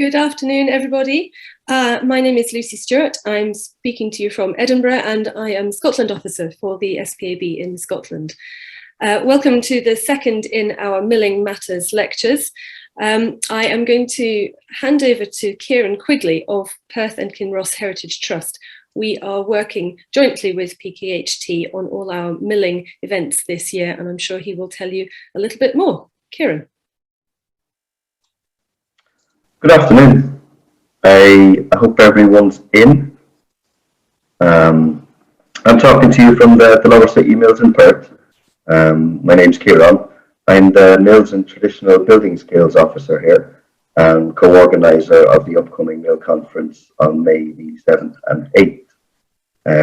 Good afternoon, everybody. My name is Lucy Stewart. I'm speaking to you from Edinburgh, and I am Scotland Officer for the SPAB in Scotland. Welcome to the second in our Milling Matters lectures. I am going to hand over to Kieran Quigley of Perth and Kinross Heritage Trust. We are working jointly with PKHT on all our milling events this year, and I'm sure he will tell you a little bit more. Kieran. Good afternoon. I hope everyone's in. I'm talking to you from the Lower City Mills in Perth. My name's Kieran. I'm the Mills and Traditional Building Skills Officer here and co-organiser of the upcoming Mill Conference on May the 7th and 8th.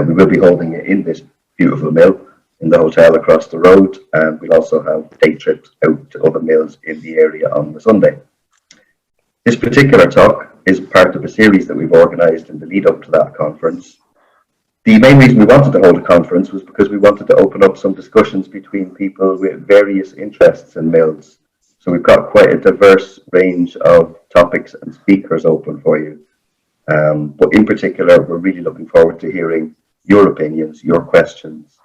We will be holding it in this beautiful mill in the hotel across the road, and we'll also have day trips out to other mills in the area on the Sunday. This particular talk is part of a series that we've organised in the lead up to that conference. The main reason we wanted to hold a conference was because we wanted to open up some discussions between people with various interests in mills. So we've got quite a diverse range of topics and speakers open for you. But in particular, we're really looking forward to hearing your opinions, your questions,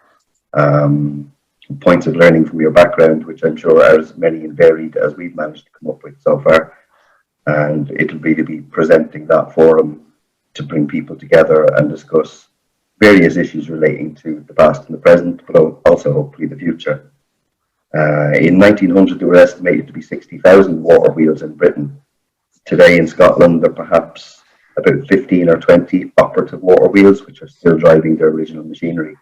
points of learning from your background, which I'm sure are as many and varied as we've managed to come up with so far. And it'll be to be presenting that forum to bring people together and discuss various issues relating to the past and the present, but also hopefully the future. In 1900, there were estimated to be 60,000 water wheels in Britain. Today in Scotland, there are perhaps about 15 or 20 operative water wheels, which are still driving their original machinery.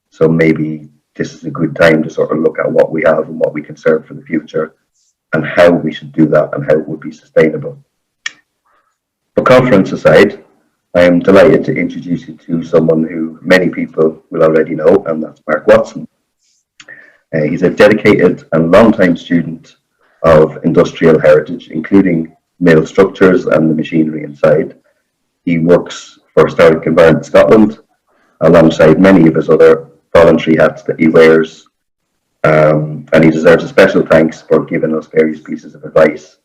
So maybe this is a good time to sort of look at what we have and what we can serve for the future, and how we should do that and how it would be sustainable. But conference aside, I am delighted to introduce you to someone who many people will already know, and that's Mark Watson. He's a dedicated and long-time student of industrial heritage, including mill structures and the machinery inside. He works for Historic Environment Scotland, alongside many of his other voluntary hats that he wears. And he deserves a special thanks for giving us various pieces of advice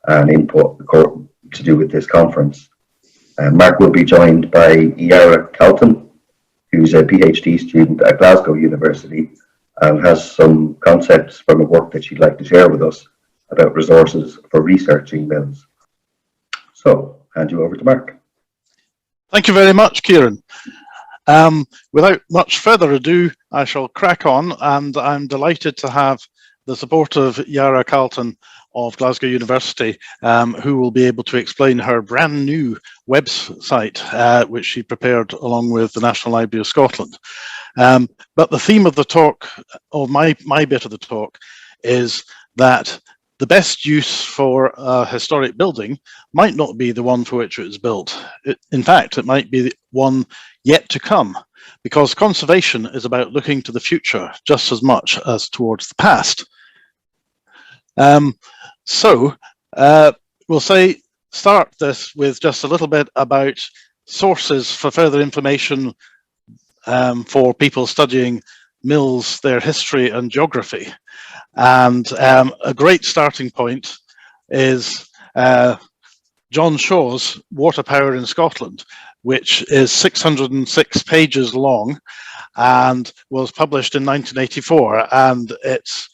and input to do with this conference. Mark will be joined by Yara Calton, who's a PhD student at Glasgow University and has some concepts from her work that she'd like to share with us about resources for researching mills. So, hand you over to Mark. Thank you very much, Kieran. Without much further ado, I shall crack on, and I'm delighted to have the support of Yara Calton of Glasgow University, who will be able to explain her brand new website, which she prepared along with the National Library of Scotland. But the theme of the talk, of my bit of the talk, is that the best use for a historic building might not be the one for which it was built. In fact, it might be the one yet to come, because conservation is about looking to the future just as much as towards the past. We'll start this with just a little bit about sources for further information for people studying mills, their history and geography. And a great starting point is John Shaw's Water Power in Scotland, which is 606 pages long and was published in 1984, and it's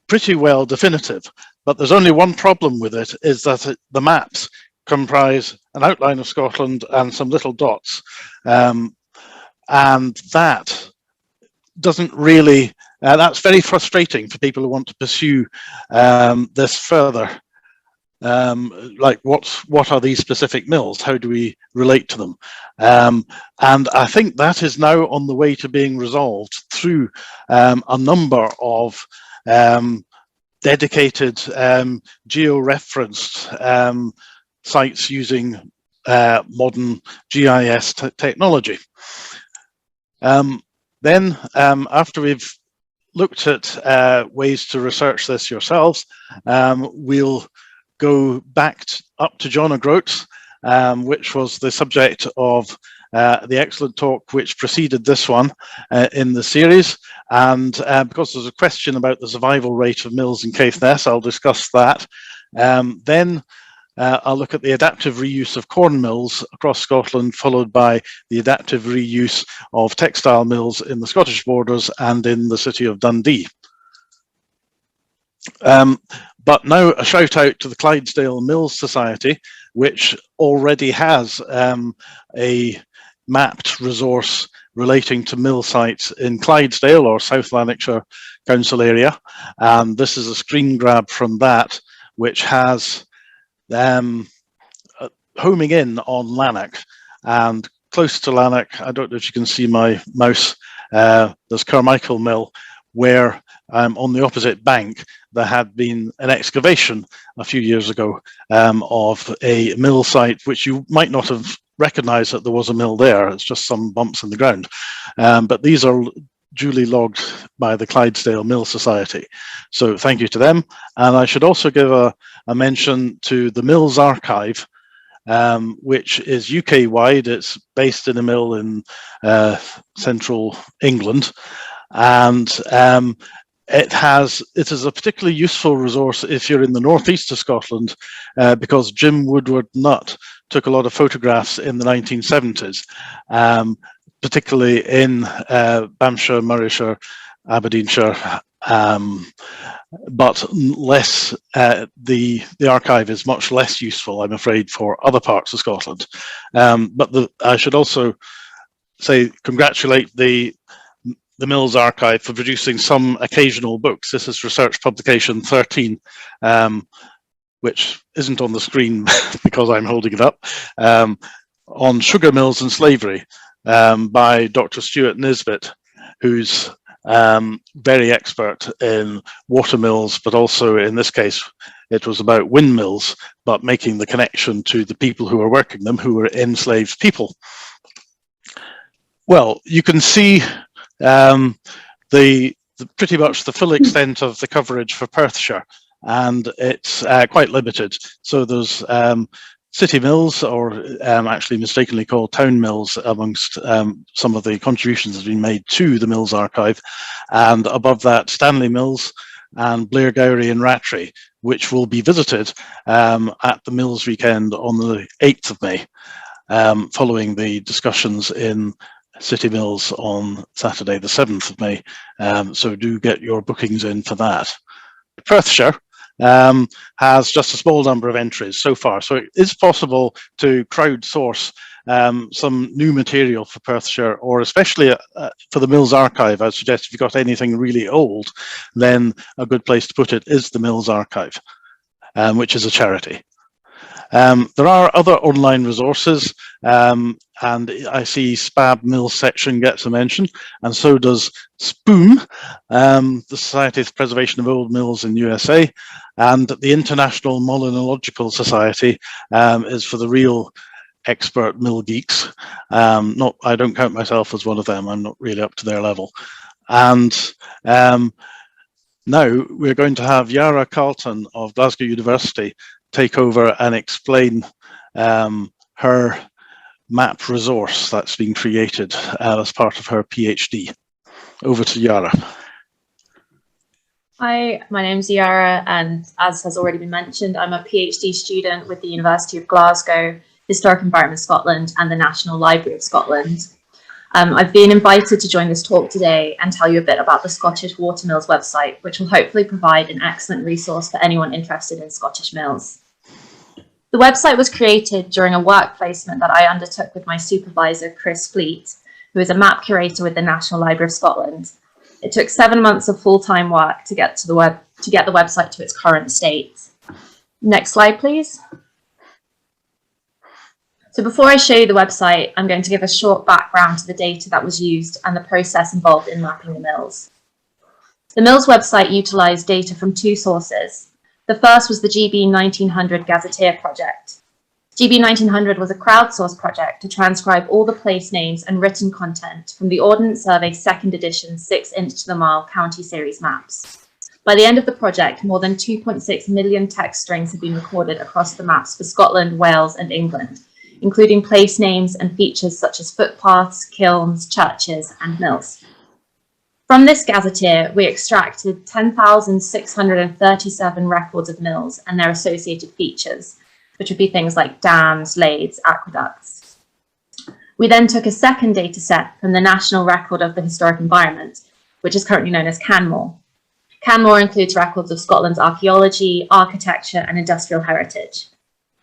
pretty well definitive. But there's only one problem with it, is that the maps comprise an outline of Scotland and some little dots, and that doesn't really, that's very frustrating for people who want to pursue this further. Like what are these specific mills? How do we relate to them? And I think that is now on the way to being resolved through a number of dedicated geo-referenced sites using modern GIS technology. Then, after we've looked at ways to research this yourselves, we'll go back up to John O'Groats, which was the subject of the excellent talk which preceded this one in the series. And because there's a question about the survival rate of mills in Caithness, I'll discuss that. Then I'll look at the adaptive reuse of corn mills across Scotland, followed by the adaptive reuse of textile mills in the Scottish borders and in the city of Dundee. But now a shout out to the Clydesdale Mills Society, which already has a mapped resource relating to mill sites in Clydesdale or South Lanarkshire Council area. And this is a screen grab from that, which has homing in on Lanark, and close to Lanark, I don't know if you can see my mouse, there's Carmichael Mill, where on the opposite bank there had been an excavation a few years ago of a mill site, which you might not have recognized that there was a mill there. It's just some bumps in the ground. But these are duly logged by the Clydesdale Mill Society. So thank you to them. And I should also give a mention to the Mills Archive, which is UK-wide. It's based in a mill in central England. And it is a particularly useful resource if you're in the northeast of Scotland, because Jim Woodward Nutt took a lot of photographs in the 1970s, particularly in Banffshire, Morayshire, Aberdeenshire, but less. The archive is much less useful, I'm afraid, for other parts of Scotland. But I should also congratulate the Mills Archive for producing some occasional books. This is research publication 13, which isn't on the screen because I'm holding it up, on sugar mills and slavery, by Dr. Stuart Nisbet, who's very expert in water mills, but also in this case, it was about windmills, but making the connection to the people who were working them, who were enslaved people. Well, you can see pretty much the full extent of the coverage for Perthshire, and it's quite limited. So there's city mills, or actually mistakenly called town mills, amongst some of the contributions that have been made to the Mills Archive. And above that, Stanley Mills and Blairgowrie and Rattray, which will be visited at the Mills Weekend on the 8th of May, following the discussions in City Mills on Saturday the 7th of May. So do get your bookings in for that. Perthshire has just a small number of entries so far, so it is possible to crowdsource some new material for Perthshire, or especially for the Mills Archive. I suggest if you've got anything really old, then a good place to put it is the Mills Archive, which is a charity. There are other online resources, and I see SPAB Mills section gets a mention, and so does SPOOM, the Society for Preservation of Old Mills in USA, and the International Molinological Society is for the real expert mill geeks. I don't count myself as one of them. I'm not really up to their level. And now we're going to have Yara Carlton of Glasgow University take over and explain her map resource that's been created as part of her PhD. Over to Yara. Hi, my name's Yara, and as has already been mentioned, I'm a PhD student with the University of Glasgow, Historic Environment Scotland and the National Library of Scotland. I've been invited to join this talk today and tell you a bit about the Scottish Water Mills website, which will hopefully provide an excellent resource for anyone interested in Scottish mills. The website was created during a work placement that I undertook with my supervisor, Chris Fleet, who is a map curator with the National Library of Scotland. It took 7 months of full-time work to get the website to its current state. Next slide, please. So before I show you the website, I'm going to give a short background to the data that was used and the process involved in mapping the mills. The Mills website utilised data from two sources. The first was the GB 1900 Gazetteer project. GB 1900 was a crowdsourced project to transcribe all the place names and written content from the Ordnance Survey 2nd edition 6-inch to the mile county series maps. By the end of the project, more than 2.6 million text strings had been recorded across the maps for Scotland, Wales and England, including place names and features such as footpaths, kilns, churches and mills. From this gazetteer, we extracted 10,637 records of mills and their associated features, which would be things like dams, lathes, aqueducts. We then took a second data set from the National Record of the Historic Environment, which is currently known as CANMOR. CANMOR includes records of Scotland's archaeology, architecture, and industrial heritage.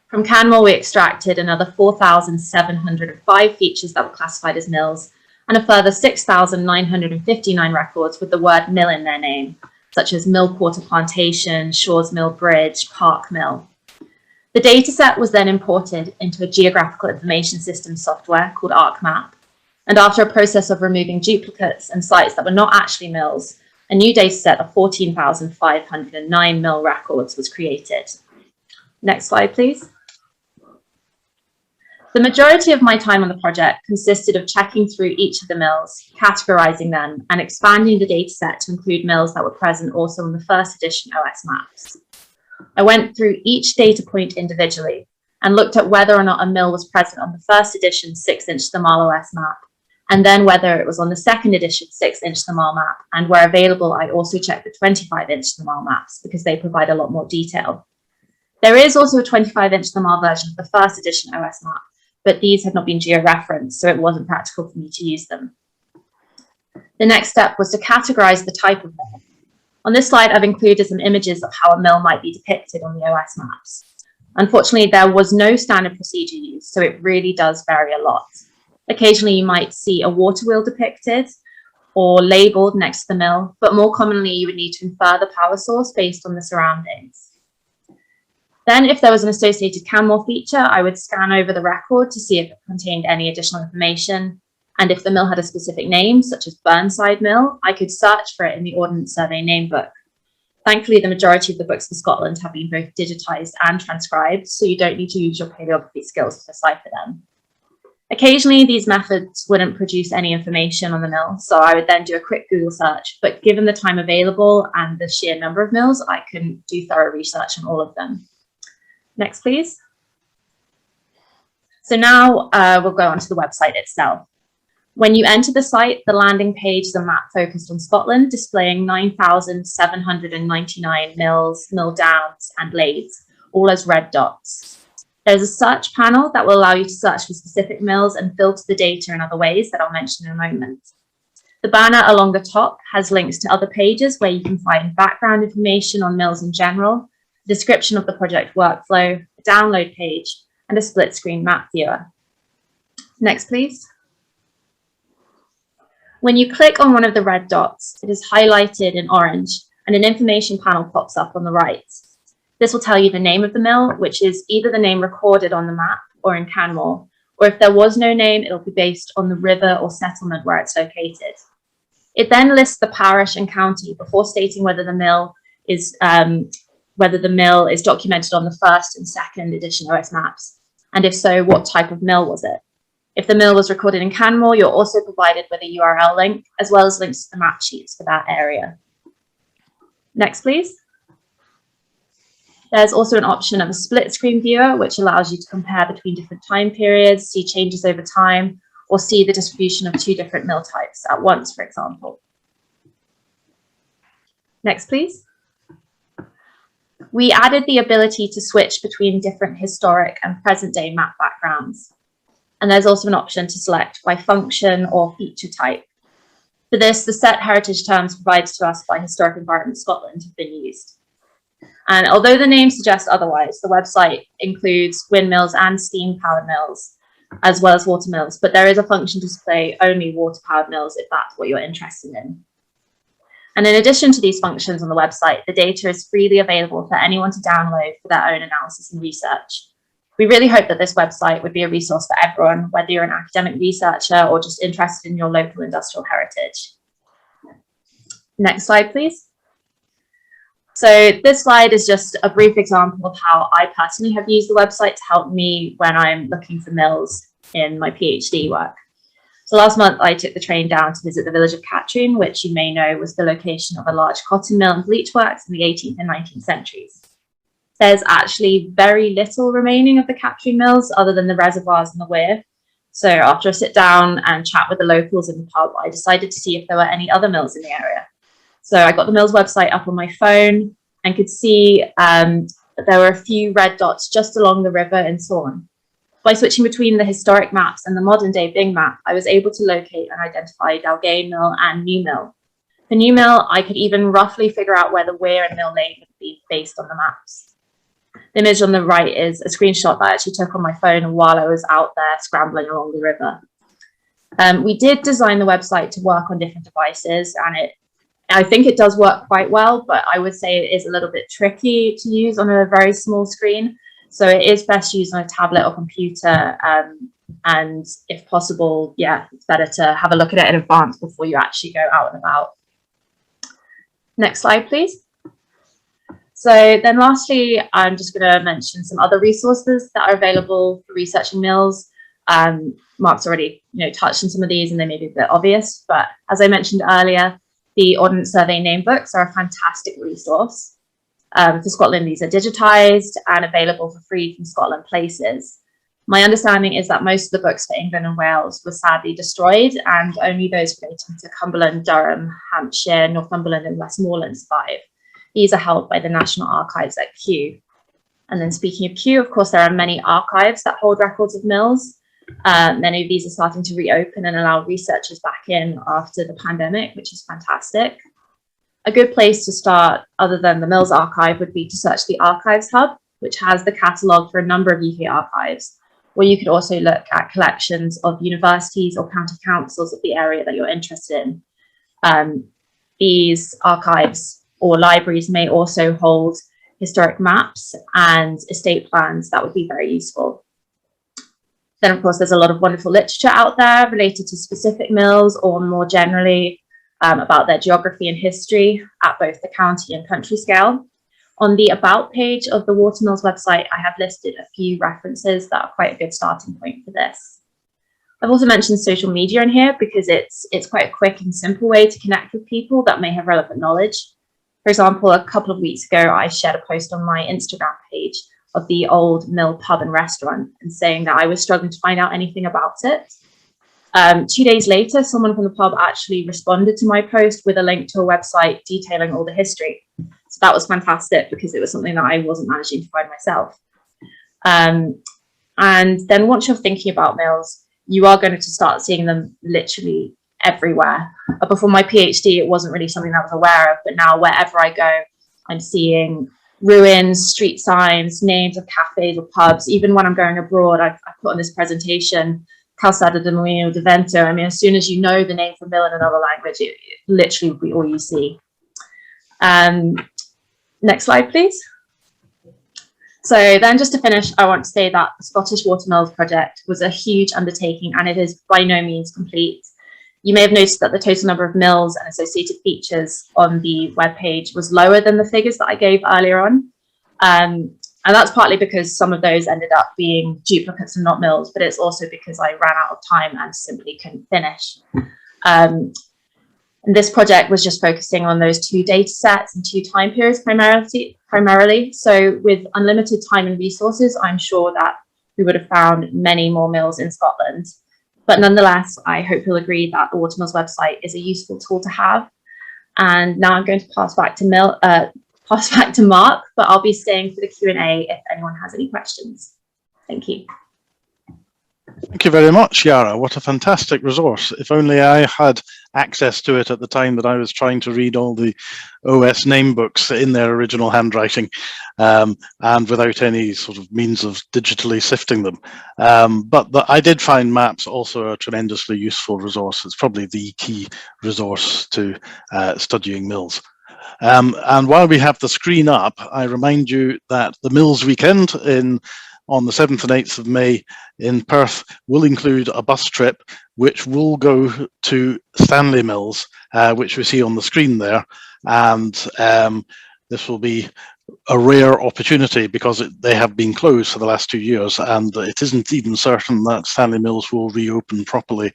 From CANMOR, we extracted another 4,705 features that were classified as mills, and a further 6,959 records with the word mill in their name, such as Mill Quarter Plantation, Shaw's Mill Bridge, Park Mill. The dataset was then imported into a geographical information system software called ArcMap, and after a process of removing duplicates and sites that were not actually mills, a new dataset of 14,509 mill records was created. Next slide, please. The majority of my time on the project consisted of checking through each of the mills, categorizing them, and expanding the dataset to include mills that were present also on the first edition OS maps. I went through each data point individually and looked at whether or not a mill was present on the first edition 6-inch thermal OS map, and then whether it was on the second edition 6-inch thermal map, and where available, I also checked the 25-inch thermal maps because they provide a lot more detail. There is also a 25-inch thermal version of the first edition OS map, but these had not been geo-referenced, so it wasn't practical for me to use them. The next step was to categorize the type of mill. On this slide, I've included some images of how a mill might be depicted on the OS maps. Unfortunately, there was no standard procedure used, so it really does vary a lot. Occasionally, you might see a water wheel depicted or labeled next to the mill, but more commonly, you would need to infer the power source based on the surroundings. Then, if there was an associated CANMOR feature, I would scan over the record to see if it contained any additional information. And if the mill had a specific name, such as Burnside Mill, I could search for it in the Ordnance Survey name book. Thankfully, the majority of the books for Scotland have been both digitised and transcribed, so you don't need to use your paleography skills to decipher them. Occasionally, these methods wouldn't produce any information on the mill, so I would then do a quick Google search, but given the time available and the sheer number of mills, I couldn't do thorough research on all of them. Next, please. So now we'll go onto the website itself. When you enter the site, the landing page is a map focused on Scotland, displaying 9,799 mills, mill downs, and lathes, all as red dots. There's a search panel that will allow you to search for specific mills and filter the data in other ways that I'll mention in a moment. The banner along the top has links to other pages where you can find background information on mills in general, a description of the project workflow, a download page, and a split screen map viewer. Next, please. When you click on one of the red dots, it is highlighted in orange and an information panel pops up on the right. This will tell you the name of the mill, which is either the name recorded on the map or in CANMOR, or if there was no name, it'll be based on the river or settlement where it's located. It then lists the parish and county before stating whether the mill is documented on the first and second edition OS maps, and if so, what type of mill was it? If the mill was recorded in CANMOR, you're also provided with a URL link, as well as links to the map sheets for that area. Next, please. There's also an option of a split screen viewer, which allows you to compare between different time periods, see changes over time, or see the distribution of two different mill types at once, for example. Next, please. We added the ability to switch between different historic and present day map backgrounds. And there's also an option to select by function or feature type. For this, the set heritage terms provided to us by Historic Environment Scotland have been used. And although the name suggests otherwise, the website includes windmills and steam-powered mills, as well as water mills, but there is a function to display only water-powered mills if that's what you're interested in. And in addition to these functions on the website, the data is freely available for anyone to download for their own analysis and research. We really hope that this website would be a resource for everyone, whether you're an academic researcher or just interested in your local industrial heritage. Next slide, please. So this slide is just a brief example of how I personally have used the website to help me when I'm looking for mills in my PhD work. So last month, I took the train down to visit the village of Katrine, which you may know was the location of a large cotton mill and bleach works in the 18th and 19th centuries. There's actually very little remaining of the Katrine mills other than the reservoirs and the weir. So after a sit down and chat with the locals in the pub, I decided to see if there were any other mills in the area. So I got the mill's website up on my phone and could see but there were a few red dots just along the river in Sawn. By switching between the historic maps and the modern day Bing map, I was able to locate and identify Dalgay Mill and New Mill. For New Mill, I could even roughly figure out where the weir and mill lane would be based on the maps. The image on the right is a screenshot that I actually took on my phone while I was out there scrambling along the river. We did design the website to work on different devices, and I think it does work quite well, but I would say it is a little bit tricky to use on a very small screen. So it is best used on a tablet or computer. And if possible, yeah, it's better to have a look at it in advance before you actually go out and about. Next slide, please. So then lastly, I'm just going to mention some other resources that are available for researching mills. Mark's already touched on some of these and they may be a bit obvious, but as I mentioned earlier, the Ordnance Survey name books are a fantastic resource. For Scotland, these are digitised and available for free from Scotland Places. My understanding is that most of the books for England and Wales were sadly destroyed, and only those relating to Cumberland, Durham, Hampshire, Northumberland and Westmoreland survive. These are held by the National Archives at Kew. And then speaking of Kew, of course, there are many archives that hold records of mills. Many of these are starting to reopen and allow researchers back in after the pandemic, which is fantastic. A good place to start, other than the Mills Archive, would be to search the Archives Hub, which has the catalogue for a number of UK archives, where you could also look at collections of universities or county councils of the area that you're interested in. These archives or libraries may also hold historic maps and estate plans that would be very useful. Then, of course, there's a lot of wonderful literature out there related to specific mills or more generally about their geography and history at both the county and country scale. On the About page of the Watermills website, I have listed a few references that are quite a good starting point for this. I've also mentioned social media in here because it's quite a quick and simple way to connect with people that may have relevant knowledge. For example, a couple of weeks ago, I shared a post on my Instagram page of the old mill pub and restaurant and saying that I was struggling to find out anything about it. 2 days later, someone from the pub actually responded to my post with a link to a website detailing all the history. So that was fantastic because it was something that I wasn't managing to find myself. And then once you're thinking about mills, you are going to start seeing them literally everywhere. Before my PhD, it wasn't really something that I was aware of, but now wherever I go, I'm seeing ruins, street signs, names of cafes or pubs. Even when I'm going abroad, I've put on this presentation, Calçada de Moinho de Vento. I mean, as soon as you know the name for mill in another language, it literally will be all you see. Next slide, please. So then just to finish, I want to say that the Scottish Watermills project was a huge undertaking and it is by no means complete. You may have noticed that the total number of mills and associated features on the webpage was lower than the figures that I gave earlier on. And that's partly because some of those ended up being duplicates and not mills, but it's also because I ran out of time and simply couldn't finish. And this project was just focusing on those 2 data sets and 2 time periods primarily. So with unlimited time and resources, I'm sure that we would have found many more mills in Scotland. But nonetheless, I hope you'll agree that the Watermills website is a useful tool to have. And now I'm going to pass back to Mark, but I'll be staying for the Q&A if anyone has any questions. Thank you. Thank you very much, Yara. What a fantastic resource. If only I had access to it at the time that I was trying to read all the OS name books in their original handwriting and without any sort of means of digitally sifting them. But I did find maps also a tremendously useful resource. It's probably the key resource to studying mills. And while we have the screen up, I remind you that the Mills Weekend on the 7th and 8th of May in Perth will include a bus trip which will go to Stanley Mills, which we see on the screen there. And this will be a rare opportunity because they have been closed for the last 2 years, and it isn't even certain that Stanley Mills will reopen properly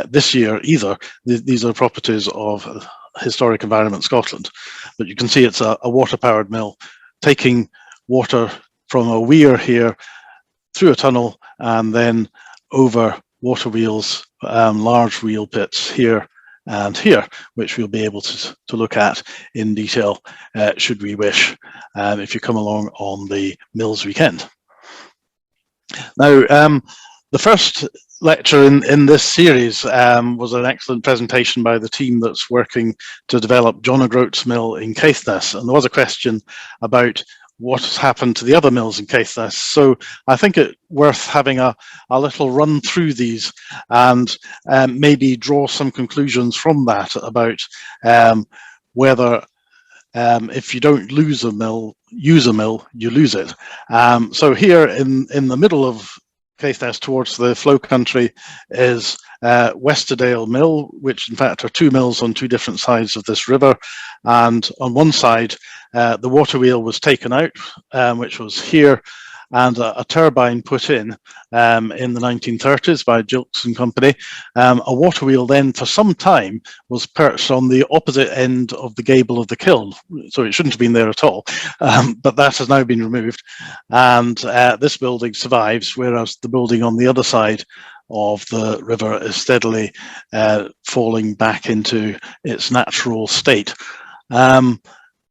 this year either. These are properties of Historic Environment Scotland. But you can see it's a water-powered mill taking water from a weir here through a tunnel and then over water wheels, large wheel pits here and here, which we'll be able to look at in detail should we wish, if you come along on the Mills weekend. Now, the first lecture in this series was an excellent presentation by the team that's working to develop John O'Groats Mill in Caithness, and there was a question about what has happened to the other mills in Caithness. So I think it's worth having a little run through these and maybe draw some conclusions from that about whether if you don't use a mill, you lose it. So here in the middle of Caithness towards the flow country is Westerdale Mill, which in fact are two mills on two different sides of this river. And on one side, the water wheel was taken out, which was here, and a turbine put in the 1930s by Gilks and Company. A water wheel then for some time was perched on the opposite end of the gable of the kiln, so it shouldn't have been there at all, but that has now been removed, and this building survives, whereas the building on the other side of the river is steadily falling back into its natural state.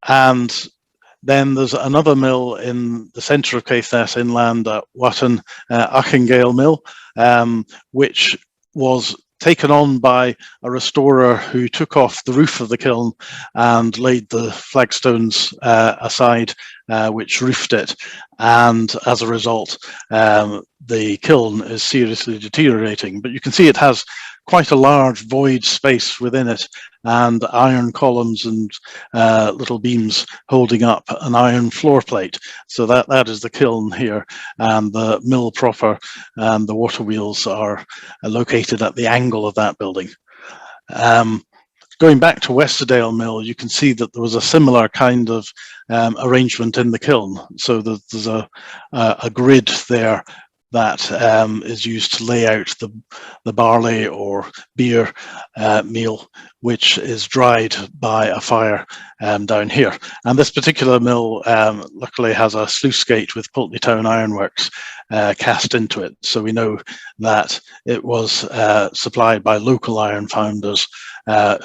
And then there's another mill in the centre of Caithness inland at Watton, Achingale Mill, which was taken on by a restorer who took off the roof of the kiln and laid the flagstones aside, which roofed it. And as a result, the kiln is seriously deteriorating. But you can see it has quite a large void space within it, and iron columns and little beams holding up an iron floor plate. So that is the kiln here, and the mill proper and the water wheels are located at the angle of that building. Going back to Westerdale Mill, you can see that there was a similar kind of arrangement in the kiln. So there's a grid there that is used to lay out the barley or beer meal, which is dried by a fire down here. And this particular mill luckily has a sluice gate with Pulteney Town Ironworks cast into it. So we know that it was supplied by local iron founders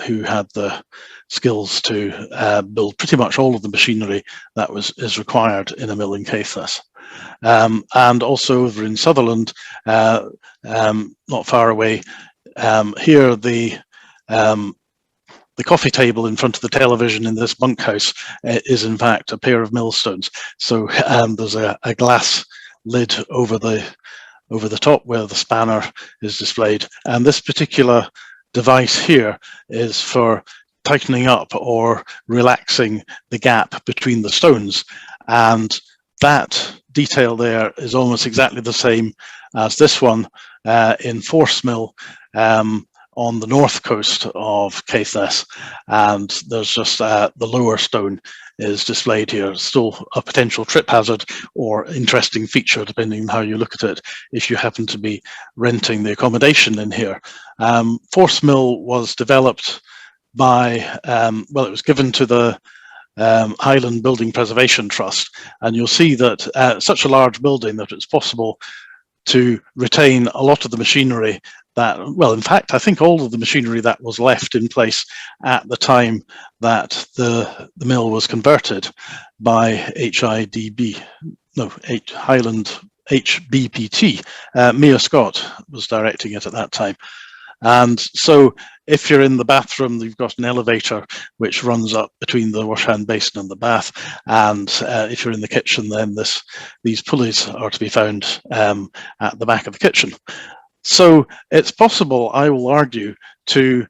who had the skills to build pretty much all of the machinery that is required in a mill in Caithness. And also over in Sutherland, not far away, here the coffee table in front of the television in this bunkhouse is in fact a pair of millstones. So there's a glass lid over the top where the spanner is displayed, and this particular device here is for tightening up or relaxing the gap between the stones, and that detail there is almost exactly the same as this one in Force Mill on the north coast of Caithness, and there's just the lower stone is displayed here. Still a potential trip hazard or interesting feature depending on how you look at it if you happen to be renting the accommodation in here. Force Mill was developed by, well, it was given to the Highland Building Preservation Trust, and you'll see that such a large building that it's possible to retain a lot of the machinery that, well, in fact, I think all of the machinery that was left in place at the time that the mill was converted by Highland HBPT. Mia Scott was directing it at that time. And so if you're in the bathroom, you've got an elevator which runs up between the washhand basin and the bath. And if you're in the kitchen, then these pulleys are to be found at the back of the kitchen. So it's possible, I will argue, to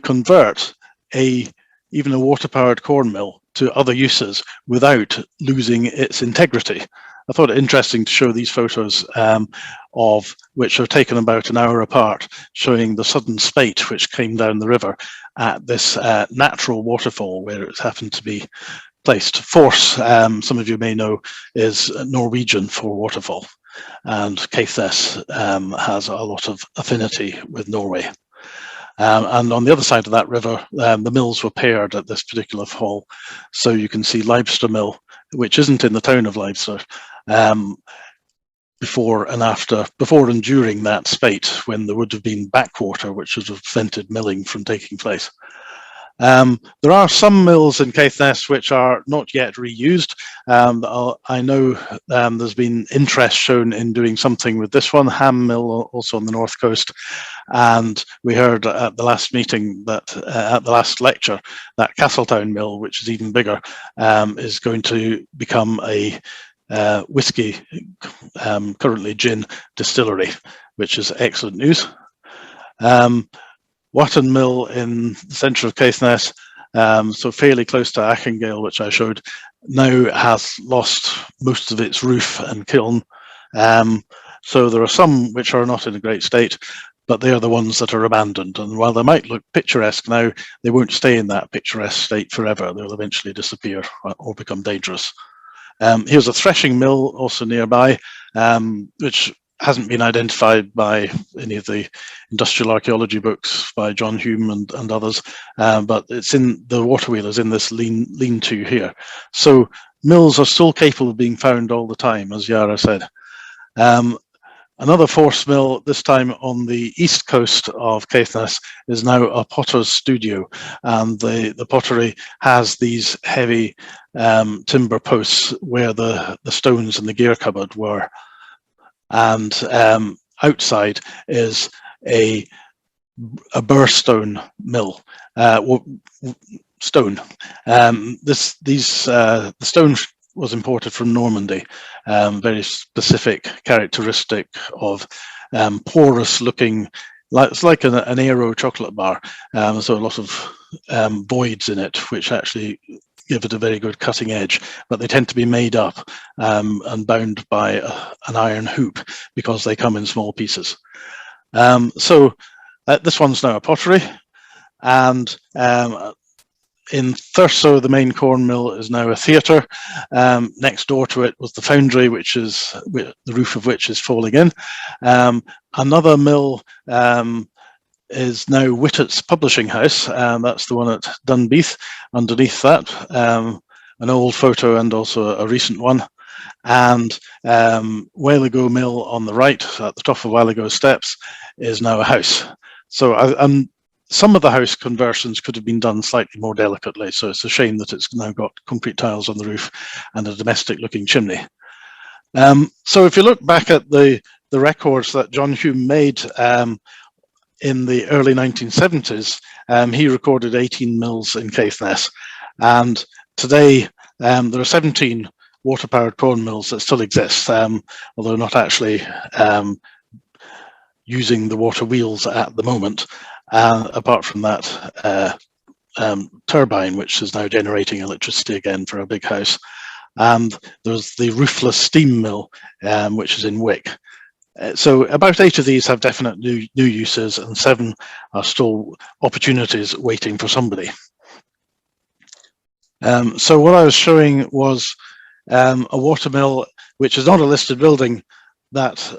convert even a water-powered corn mill to other uses without losing its integrity. I thought it interesting to show these photos of which are taken about an hour apart, showing the sudden spate which came down the river at this natural waterfall where it happened to be placed. Force, some of you may know, is Norwegian for waterfall, and Caithness has a lot of affinity with Norway. And on the other side of that river, the mills were paired at this particular fall. So you can see Leibster Mill, which isn't in the town of Leibster, before and during that spate, when there would have been backwater, which would have prevented milling from taking place. There are some mills in Caithness which are not yet reused. I know there's been interest shown in doing something with this one, Ham Mill, also on the north coast, and we heard at the last meeting that at the last lecture that Castletown Mill, which is even bigger, is going to become a whiskey, currently gin distillery, which is excellent news. Watton Mill in the centre of Caithness, so fairly close to Achingale, which I showed, now has lost most of its roof and kiln. So there are some which are not in a great state, but they are the ones that are abandoned. And while they might look picturesque now, they won't stay in that picturesque state forever. They'll eventually disappear or become dangerous. Here's a threshing mill also nearby, which hasn't been identified by any of the industrial archaeology books by John Hume and others, but it's in the water wheel is in this lean-to here. So mills are still capable of being found all the time, as Yara said. Another force mill, this time on the east coast of Caithness, is now a potter's studio, and the pottery has these heavy timber posts where the stones in the gear cupboard were. And outside is a burrstone mill, stone. The stone was imported from Normandy, very specific characteristic of porous looking, it's like an aero chocolate bar, so a lot of voids in it, which actually give it a very good cutting edge, but they tend to be made up and bound by an iron hoop because they come in small pieces. So this one's now a pottery, and in Thurso, the main corn mill is now a theatre. Next door to it was the foundry, which is the roof of which is falling in. Another mill is now Whittett's Publishing House. That's the one at Dunbeath. Underneath that, an old photo and also a recent one. And Whale-ago Mill on the right, at the top of Whale-ago Steps, is now a house. So some of the house conversions could have been done slightly more delicately. So it's a shame that it's now got concrete tiles on the roof and a domestic-looking chimney. So if you look back at the records that John Hume made in the early 1970s, he recorded 18 mills in Caithness, and today there are 17 water-powered corn mills that still exist, although not actually using the water wheels at the moment, apart from that turbine, which is now generating electricity again for a big house. And there's the roofless steam mill, which is in Wick. So about 8 of these have definite new uses, and 7 are still opportunities waiting for somebody. So what I was showing was a water mill, which is not a listed building, that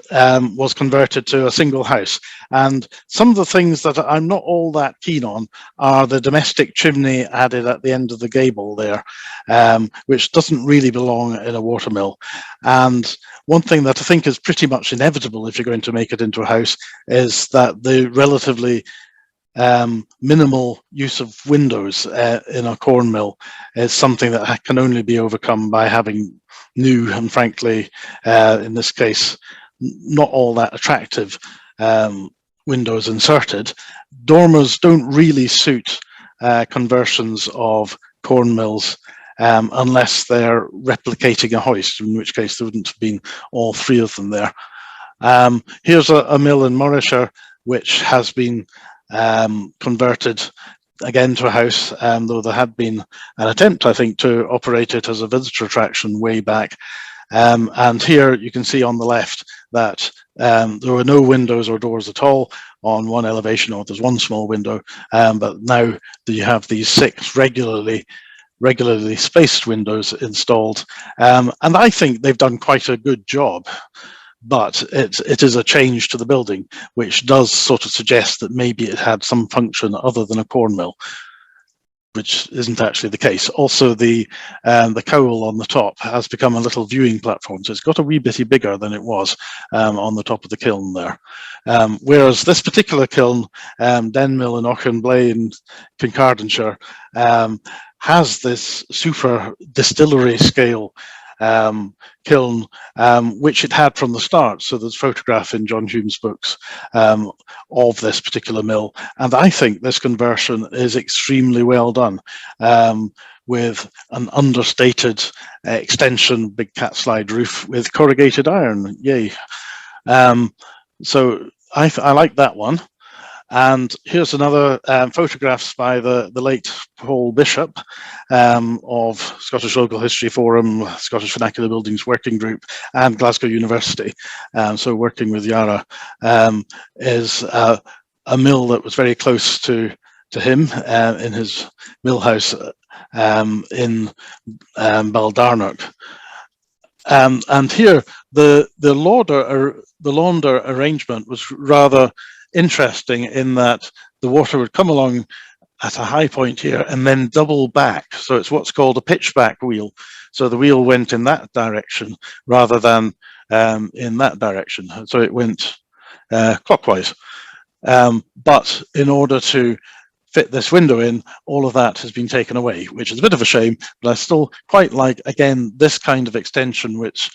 was converted to a single house. And some of the things that I'm not all that keen on are the domestic chimney added at the end of the gable there, which doesn't really belong in a water mill. And one thing that I think is pretty much inevitable if you're going to make it into a house is that the relatively minimal use of windows in a corn mill is something that can only be overcome by having new and, frankly, in this case, not all that attractive windows inserted. Dormers don't really suit conversions of corn mills unless they're replicating a hoist, in which case there wouldn't have been all 3 of them there. Here's a mill in Morayshire which has been converted again to a house, though there had been an attempt, I think, to operate it as a visitor attraction way back. And here you can see on the left that there were no windows or doors at all on one elevation, or there's one small window, but now you have these 6 regularly spaced windows installed. And I think they've done quite a good job. But it is a change to the building, which does sort of suggest that maybe it had some function other than a corn mill. which isn't actually the case. Also, the cowl on the top has become a little viewing platform, so it's got a wee bitty bigger than it was on the top of the kiln there. Whereas this particular kiln, Den Mill in Auchenblay in Kincardineshire, has this super distillery scale kiln, which it had from the start. So there's a photograph in John Hume's books of this particular mill. And I think this conversion is extremely well done, with an understated extension, big cat slide roof with corrugated iron. Yay. So I like that one. And here's another photographs by the late Paul Bishop of Scottish Local History Forum, Scottish Vernacular Buildings Working Group, and Glasgow University. So working with Yara is a mill that was very close to him in his mill house in Baldarnock. And here the launder arrangement was rather interesting in that the water would come along at a high point here and then double back. So it's what's called a pitchback wheel. So the wheel went in that direction rather than in that direction. So it went clockwise. But in order to fit this window in, all of that has been taken away, which is a bit of a shame, but I still quite like, again, this kind of extension, which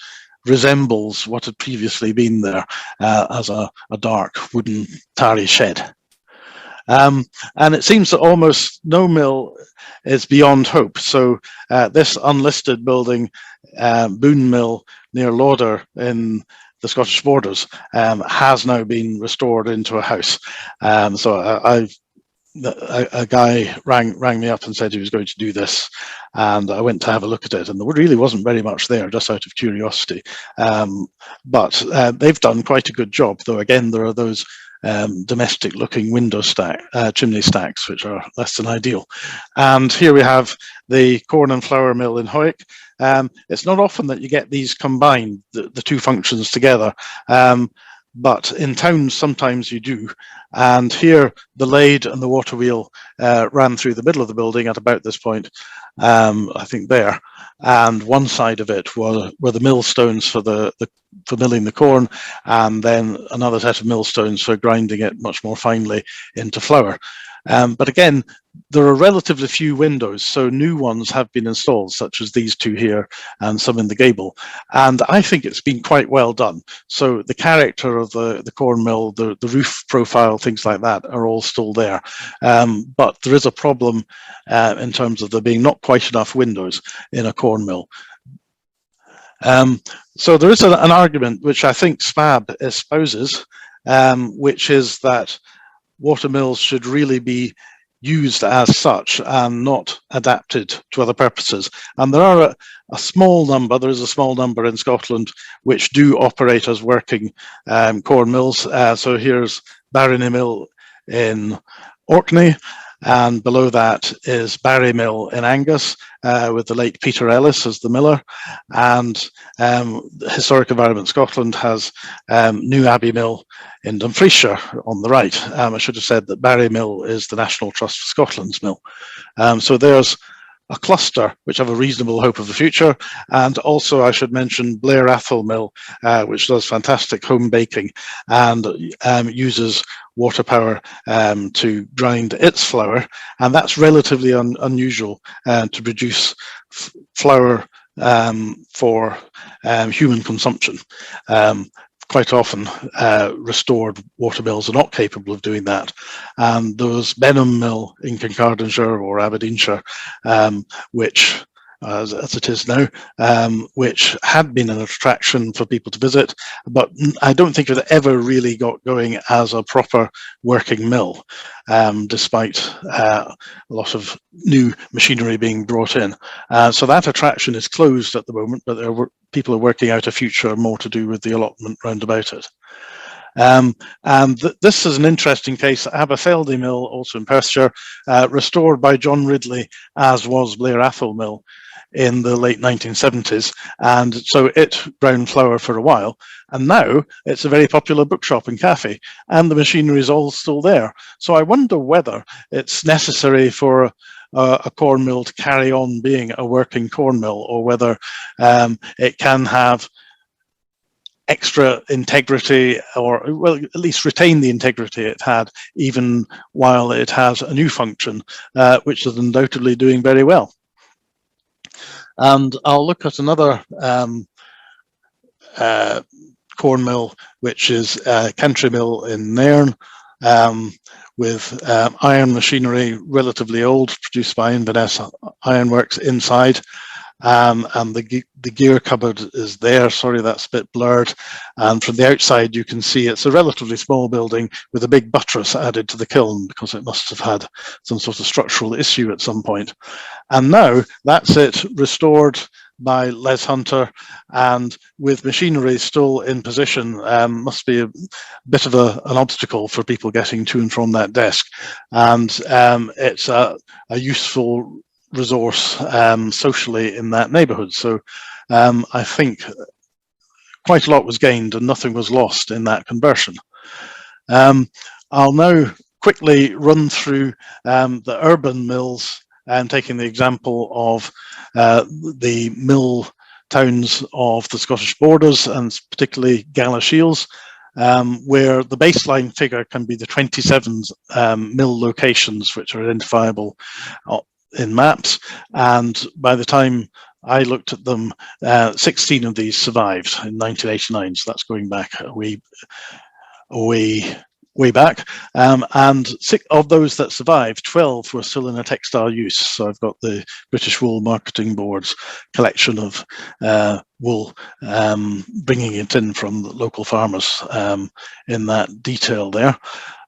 resembles what had previously been there as a dark wooden tarry shed. And it seems that almost no mill is beyond hope. So this unlisted building, Boone Mill near Lauder in the Scottish borders, has now been restored into a house. So a guy rang me up and said he was going to do this, and I went to have a look at it, and there really wasn't very much there, just out of curiosity. But they've done quite a good job, though again there are those domestic looking window chimney stacks which are less than ideal. And here we have the corn and flour mill in Hoyk. It's not often that you get these combined, the two functions together. But in towns, sometimes you do. And here, the lathe and the water wheel ran through the middle of the building at about this point, I think there. And one side of it were the millstones for milling the corn, and then another set of millstones for grinding it much more finely into flour. But again, there are relatively few windows, so new ones have been installed, such as these two here and some in the gable. And I think it's been quite well done. So the character of the corn mill, the roof profile, things like that are all still there. But there is a problem in terms of there being not quite enough windows in a corn mill. So there is an argument which I think SPAB espouses, which is that water mills should really be used as such and not adapted to other purposes. And there are a small number, there is a small number in Scotland which do operate as working corn mills. So here's Barony Mill in Orkney, and below that is Barry Mill in Angus, with the late Peter Ellis as the miller. And Historic Environment Scotland has New Abbey Mill in Dumfriesshire on the right. I should have said that Barry Mill is the National Trust for Scotland's mill. So there's a cluster which have a reasonable hope of the future. And also I should mention Blair Athol Mill, which does fantastic home baking and uses water power to grind its flour. And that's relatively unusual to produce flour for human consumption. Quite often restored water mills are not capable of doing that. And there was Benham Mill in Kincardineshire or Aberdeenshire, which, as it is now, which had been an attraction for people to visit, but I don't think it ever really got going as a proper working mill, despite a lot of new machinery being brought in. So that attraction is closed at the moment, but people are working out a future more to do with the allotment round about it. This is an interesting case. Aberfeldy Mill, also in Perthshire, restored by John Ridley, as was Blair Athol Mill in the late 1970s. And so it ground flour for a while. And now it's a very popular bookshop and cafe, and the machinery is all still there. So I wonder whether it's necessary for a corn mill to carry on being a working corn mill, or whether it can have extra integrity, or well, at least retain the integrity it had even while it has a new function, which is undoubtedly doing very well. And I'll look at another corn mill, which is Cantry Mill in Nairn, with iron machinery, relatively old, produced by Inverness Ironworks inside. And the gear cupboard is there. Sorry, that's a bit blurred. And from the outside, you can see it's a relatively small building with a big buttress added to the kiln, because it must have had some sort of structural issue at some point. And now that's it, restored by Les Hunter, and with machinery still in position. Must be a bit of an obstacle for people getting to and from that desk. And it's a useful resource socially in that neighbourhood. So I think quite a lot was gained and nothing was lost in that conversion. I'll now quickly run through the urban mills, taking the example of the mill towns of the Scottish borders, and particularly Galashiels, where the baseline figure can be the 27 mill locations which are identifiable in maps, and by the time I looked at them, 16 of these survived in 1989, so that's going back way back, and 6 of those that survived, 12 were still in a textile use. So I've got the British Wool Marketing Board's collection of wool, bringing it in from the local farmers in that detail there,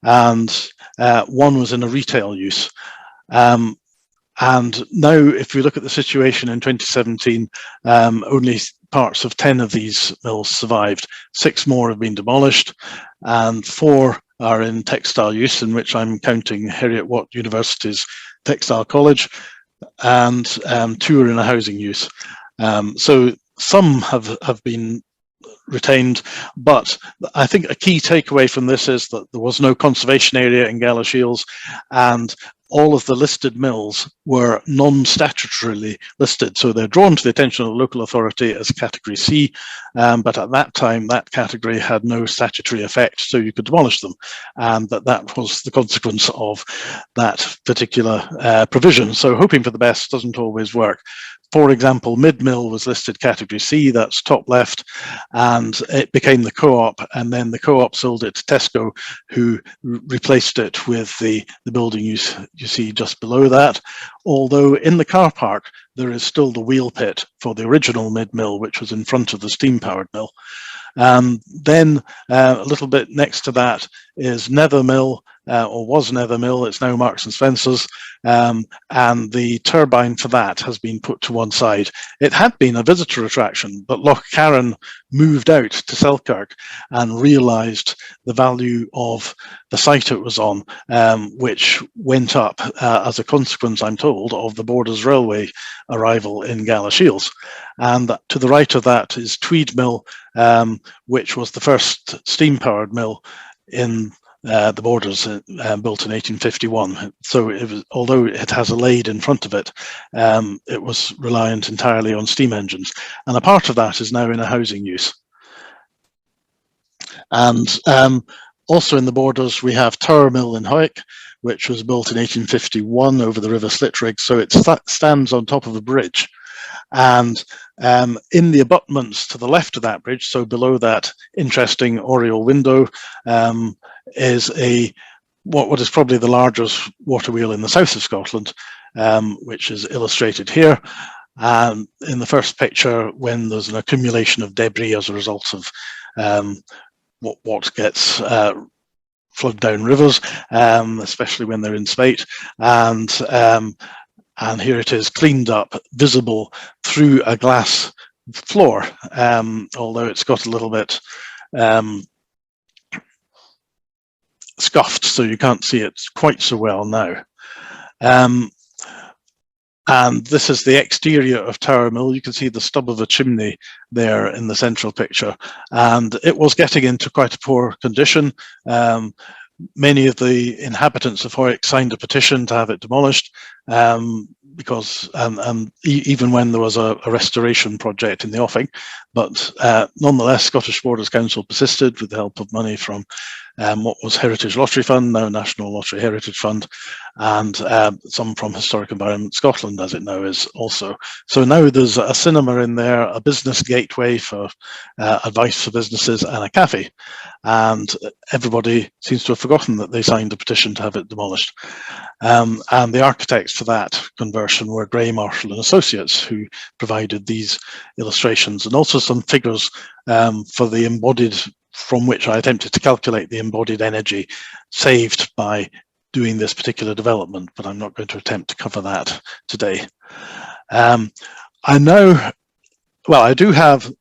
and 1 was in a retail use. And now, if we look at the situation in 2017, only parts of 10 of these mills survived. 6 more have been demolished, and 4 are in textile use, in which I'm counting Heriot-Watt University's Textile College, and 2 are in a housing use. So some have been retained, but I think a key takeaway from this is that there was no conservation area in Galashiels, and all of the listed mills were non-statutorily listed. So they're drawn to the attention of the local authority as category C, but at that time that category had no statutory effect, so you could demolish them, and that was the consequence of that particular provision. So hoping for the best doesn't always work. For example, Mid-Mill was listed category C, that's top left, and it became the Co-op, and then the Co-op sold it to Tesco, who replaced it with the building you see just below that. Although in the car park, there is still the wheel pit for the original Mid-Mill, which was in front of the steam-powered mill. Then a little bit next to that is Nether Mill, or was Nether Mill, it's now Marks and Spencer's, and the turbine for that has been put to one side. It had been a visitor attraction, but Loch Carron moved out to Selkirk and realised the value of the site it was on, which went up as a consequence, I'm told, of the Borders Railway arrival in Galashiels. And to the right of that is Tweed Mill, which was the first steam-powered mill in the Borders, built in 1851. So it was, although it has a lathe in front of it, it was reliant entirely on steam engines, and a part of that is now in a housing use. And also in the Borders we have Tower Mill in Howick, which was built in 1851 over the River Slitrig, so it stands on top of a bridge. And in the abutments to the left of that bridge, so below that interesting oriel window, is what is probably the largest water wheel in the south of Scotland, which is illustrated here. In the first picture, when there's an accumulation of debris as a result of what gets flood down rivers, especially when they're in spate, and here it is cleaned up, visible through a glass floor, although it's got a little bit scuffed, so you can't see it quite so well now. And this is the exterior of Tower Mill. You can see the stub of a chimney there in the central picture, and it was getting into quite a poor condition. Many of the inhabitants of Howick signed a petition to have it demolished, because even when there was a restoration project in the offing, but nonetheless, Scottish Borders Council persisted with the help of money from what was Heritage Lottery Fund, now National Lottery Heritage Fund, and some from Historic Environment Scotland, as it now is also. So now there's a cinema in there, a business gateway for advice for businesses, and a cafe. And everybody seems to have forgotten that they signed a petition to have it demolished. And the architects for that conversion were Gray, Marshall and Associates, who provided these illustrations and also some figures for the embodied, from which I attempted to calculate the embodied energy saved by doing this particular development, but I'm not going to attempt to cover that today. I do have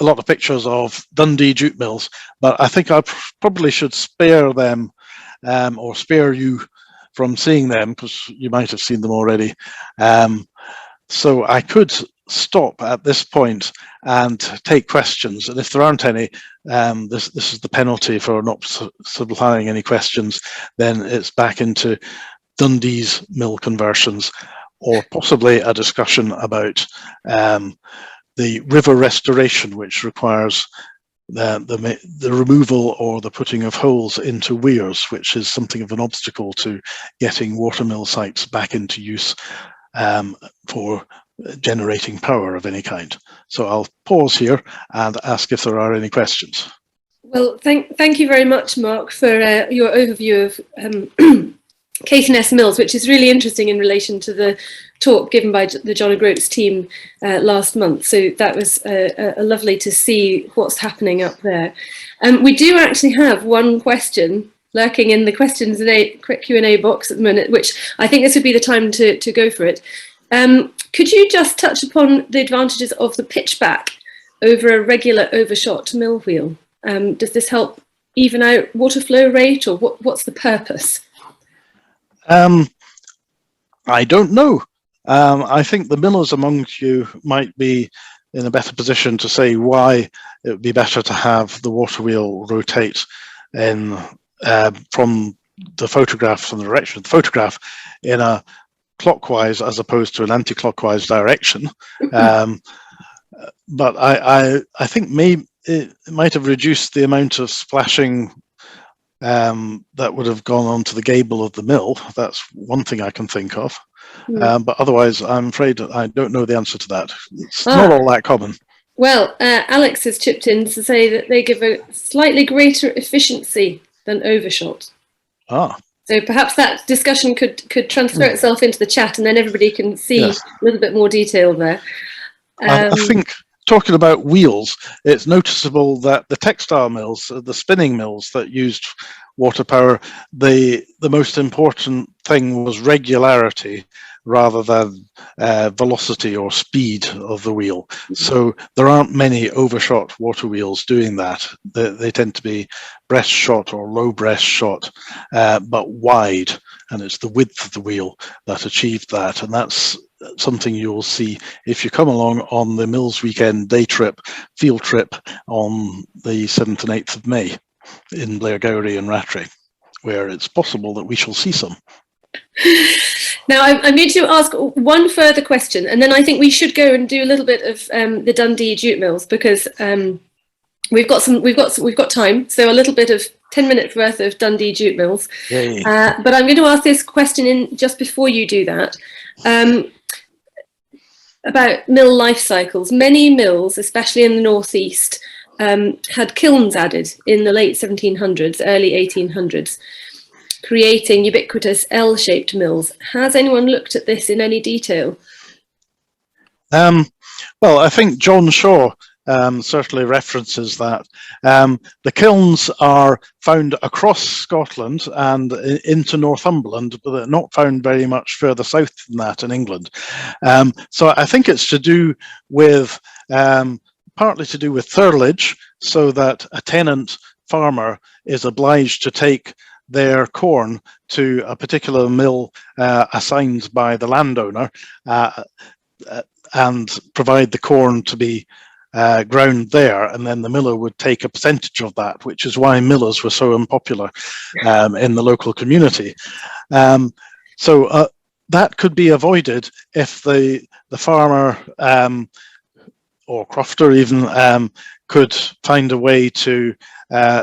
a lot of pictures of Dundee jute mills, but I think I probably should spare them or spare you from seeing them, because you might have seen them already. So I could stop at this point and take questions, and if there aren't any, this is the penalty for not supplying any questions. Then it's back into Dundee's mill conversions, or possibly a discussion about the river restoration, which requires the removal or the putting of holes into weirs, which is something of an obstacle to getting watermill sites back into use for generating power of any kind. So I'll pause here and ask if there are any questions. Well, thank you very much, Mark, for your overview of Caithness Mills, which is really interesting in relation to the talk given by the John O'Groats team last month. So that was lovely to see what's happening up there. We do actually have one question lurking in the questions and Q&A box at the minute, which I think this would be the time to go for it. Could you just touch upon the advantages of the pitchback over a regular overshot mill wheel? Does this help even out water flow rate, or what's the purpose? I don't know. I think the millers amongst you might be in a better position to say why it would be better to have the water wheel rotate in from the photograph, from the direction of the photograph, in a clockwise as opposed to an anti-clockwise direction. But I think maybe it might have reduced the amount of splashing that would have gone onto the gable of the mill. That's one thing I can think of. But otherwise, I'm afraid I don't know the answer to that. It's not all that common. Well, Alex has chipped in to say that they give a slightly greater efficiency than overshot. So perhaps that discussion could transfer itself into the chat, and then everybody can see a little bit more detail there. I think, talking about wheels, it's noticeable that the textile mills, the spinning mills that used water power, the most important thing was regularity rather than velocity or speed of the wheel. So there aren't many overshot water wheels doing that. They tend to be breast shot or low breast shot, but wide, and it's the width of the wheel that achieved that. And that's something you'll see if you come along on the Mills Weekend day trip, field trip on the 7th and 8th of May in Blairgowrie and Rattray, where it's possible that we shall see some. Now I'm going to ask one further question, and then I think we should go and do a little bit of the Dundee jute mills, because we've got time. So a little bit of 10 minutes worth of Dundee jute mills. But I'm going to ask this question in just before you do that. About mill life cycles. Many mills, especially in the northeast, had kilns added in the late 1700s, early 1800s, creating ubiquitous L-shaped mills. Has anyone looked at this in any detail? Well, I think John Shaw certainly references that. The kilns are found across Scotland and into Northumberland, but they're not found very much further south than that in England. So I think it's to do with, partly to do with thurlage, so that a tenant farmer is obliged to take their corn to a particular mill assigned by the landowner and provide the corn to be ground there, and then the miller would take a percentage of that, which is why millers were so unpopular in the local community. So that could be avoided if the farmer or crofter even could find a way to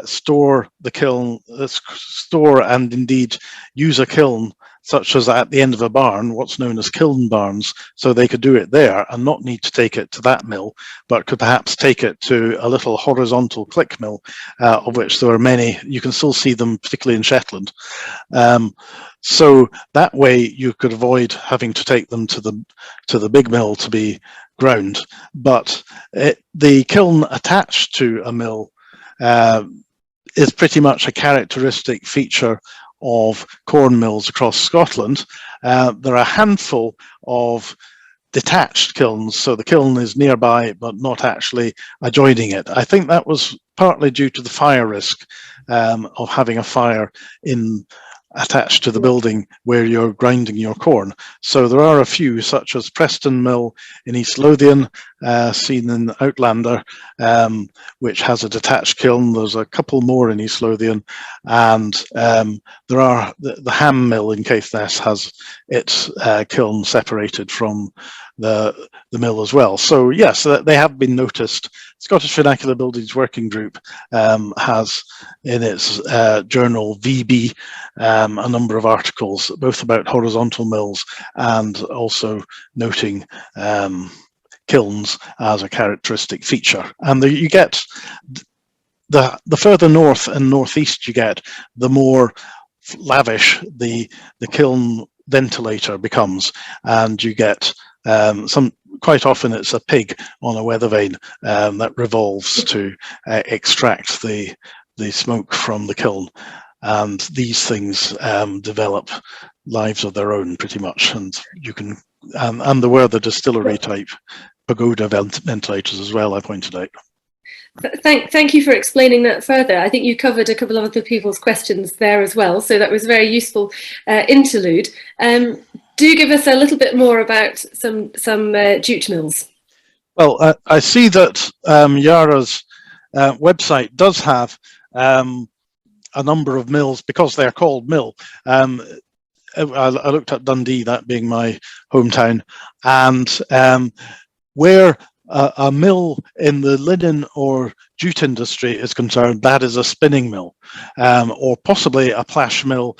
store the kiln, store and indeed use a kiln such as at the end of a barn, what's known as kiln barns, so they could do it there and not need to take it to that mill, but could perhaps take it to a little horizontal click mill, of which there are many. You can still see them, particularly in Shetland. So that way you could avoid having to take them to the big mill to be ground. But the kiln attached to a mill is pretty much a characteristic feature of corn mills across Scotland. There are a handful of detached kilns, so the kiln is nearby but not actually adjoining it. I think that was partly due to the fire risk of having a fire attached to the building where you're grinding your corn. So there are a few, such as Preston Mill in East Lothian, seen in Outlander, which has a detached kiln. There's a couple more in East Lothian, and there are the Ham Mill in Caithness has its kiln separated from the mill as well. So yes, they have been noticed. Scottish Vernacular Buildings Working Group has in its journal VB a number of articles, both about horizontal mills and also noting kilns as a characteristic feature. And you get the further north and northeast you get, the more lavish the kiln ventilator becomes, and you get quite often it's a pig on a weather vane that revolves to extract the smoke from the kiln. And these things develop lives of their own pretty much, and you can and there were the distillery type pagoda ventilators as well, I pointed out. Thank you for explaining that further. I think you covered a couple of other people's questions there as well, so that was a very useful interlude. Do give us a little bit more about some jute mills. Well, I see that Yara's website does have a number of mills because they're called mill. I looked at Dundee, that being my hometown, and where a mill in the linen or jute industry is concerned, that is a spinning mill, or possibly a plash mill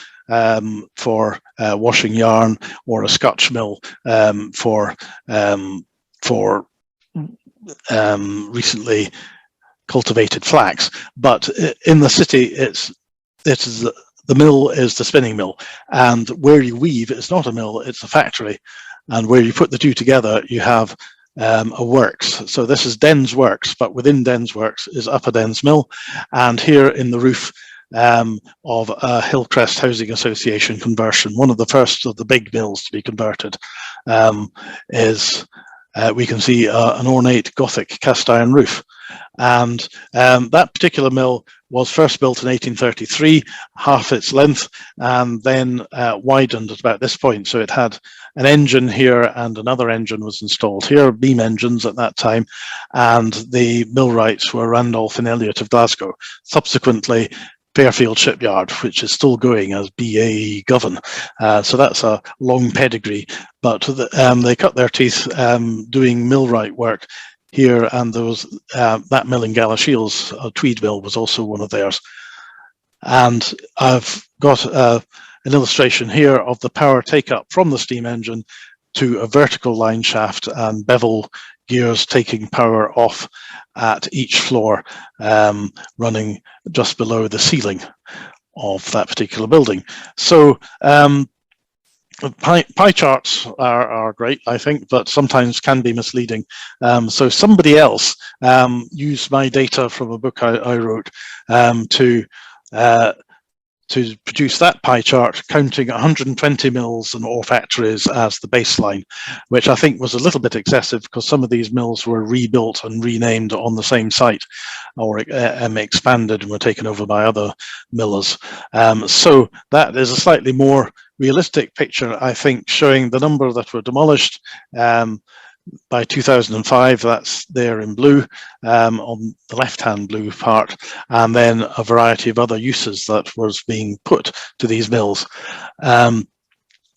for washing yarn, or a Scotch mill for recently cultivated flax. But in the city, the mill is the spinning mill, and where you weave, it's not a mill, it's a factory, and where you put the two together, you have a works. So this is Dens Works, but within Dens Works is Upper Dens Mill, and here in the roof of a Hillcrest Housing Association conversion, one of the first of the big mills to be converted, is we can see an ornate Gothic cast iron roof. And that particular mill was first built in 1833, half its length, and then widened at about this point. So it had an engine here and another engine was installed here, beam engines at that time, and the millwrights were Randolph and Elliott of Glasgow. Subsequently, Fairfield Shipyard, which is still going as BAE Govan. So that's a long pedigree, but they cut their teeth doing millwright work here, and there was that mill in Galashiels, a Tweed mill, was also one of theirs. And I've got an illustration here of the power take-up from the steam engine to a vertical line shaft and bevel gears taking power off at each floor, running just below the ceiling of that particular building. So pie charts are great, I think, but sometimes can be misleading. So somebody else used my data from a book I wrote to produce that pie chart, counting 120 mills and or factories as the baseline, which I think was a little bit excessive because some of these mills were rebuilt and renamed on the same site, or expanded and were taken over by other millers. So that is a slightly more realistic picture, I think, showing the number that were demolished by 2005, that's there in blue, on the left-hand blue part, and then a variety of other uses that was being put to these mills.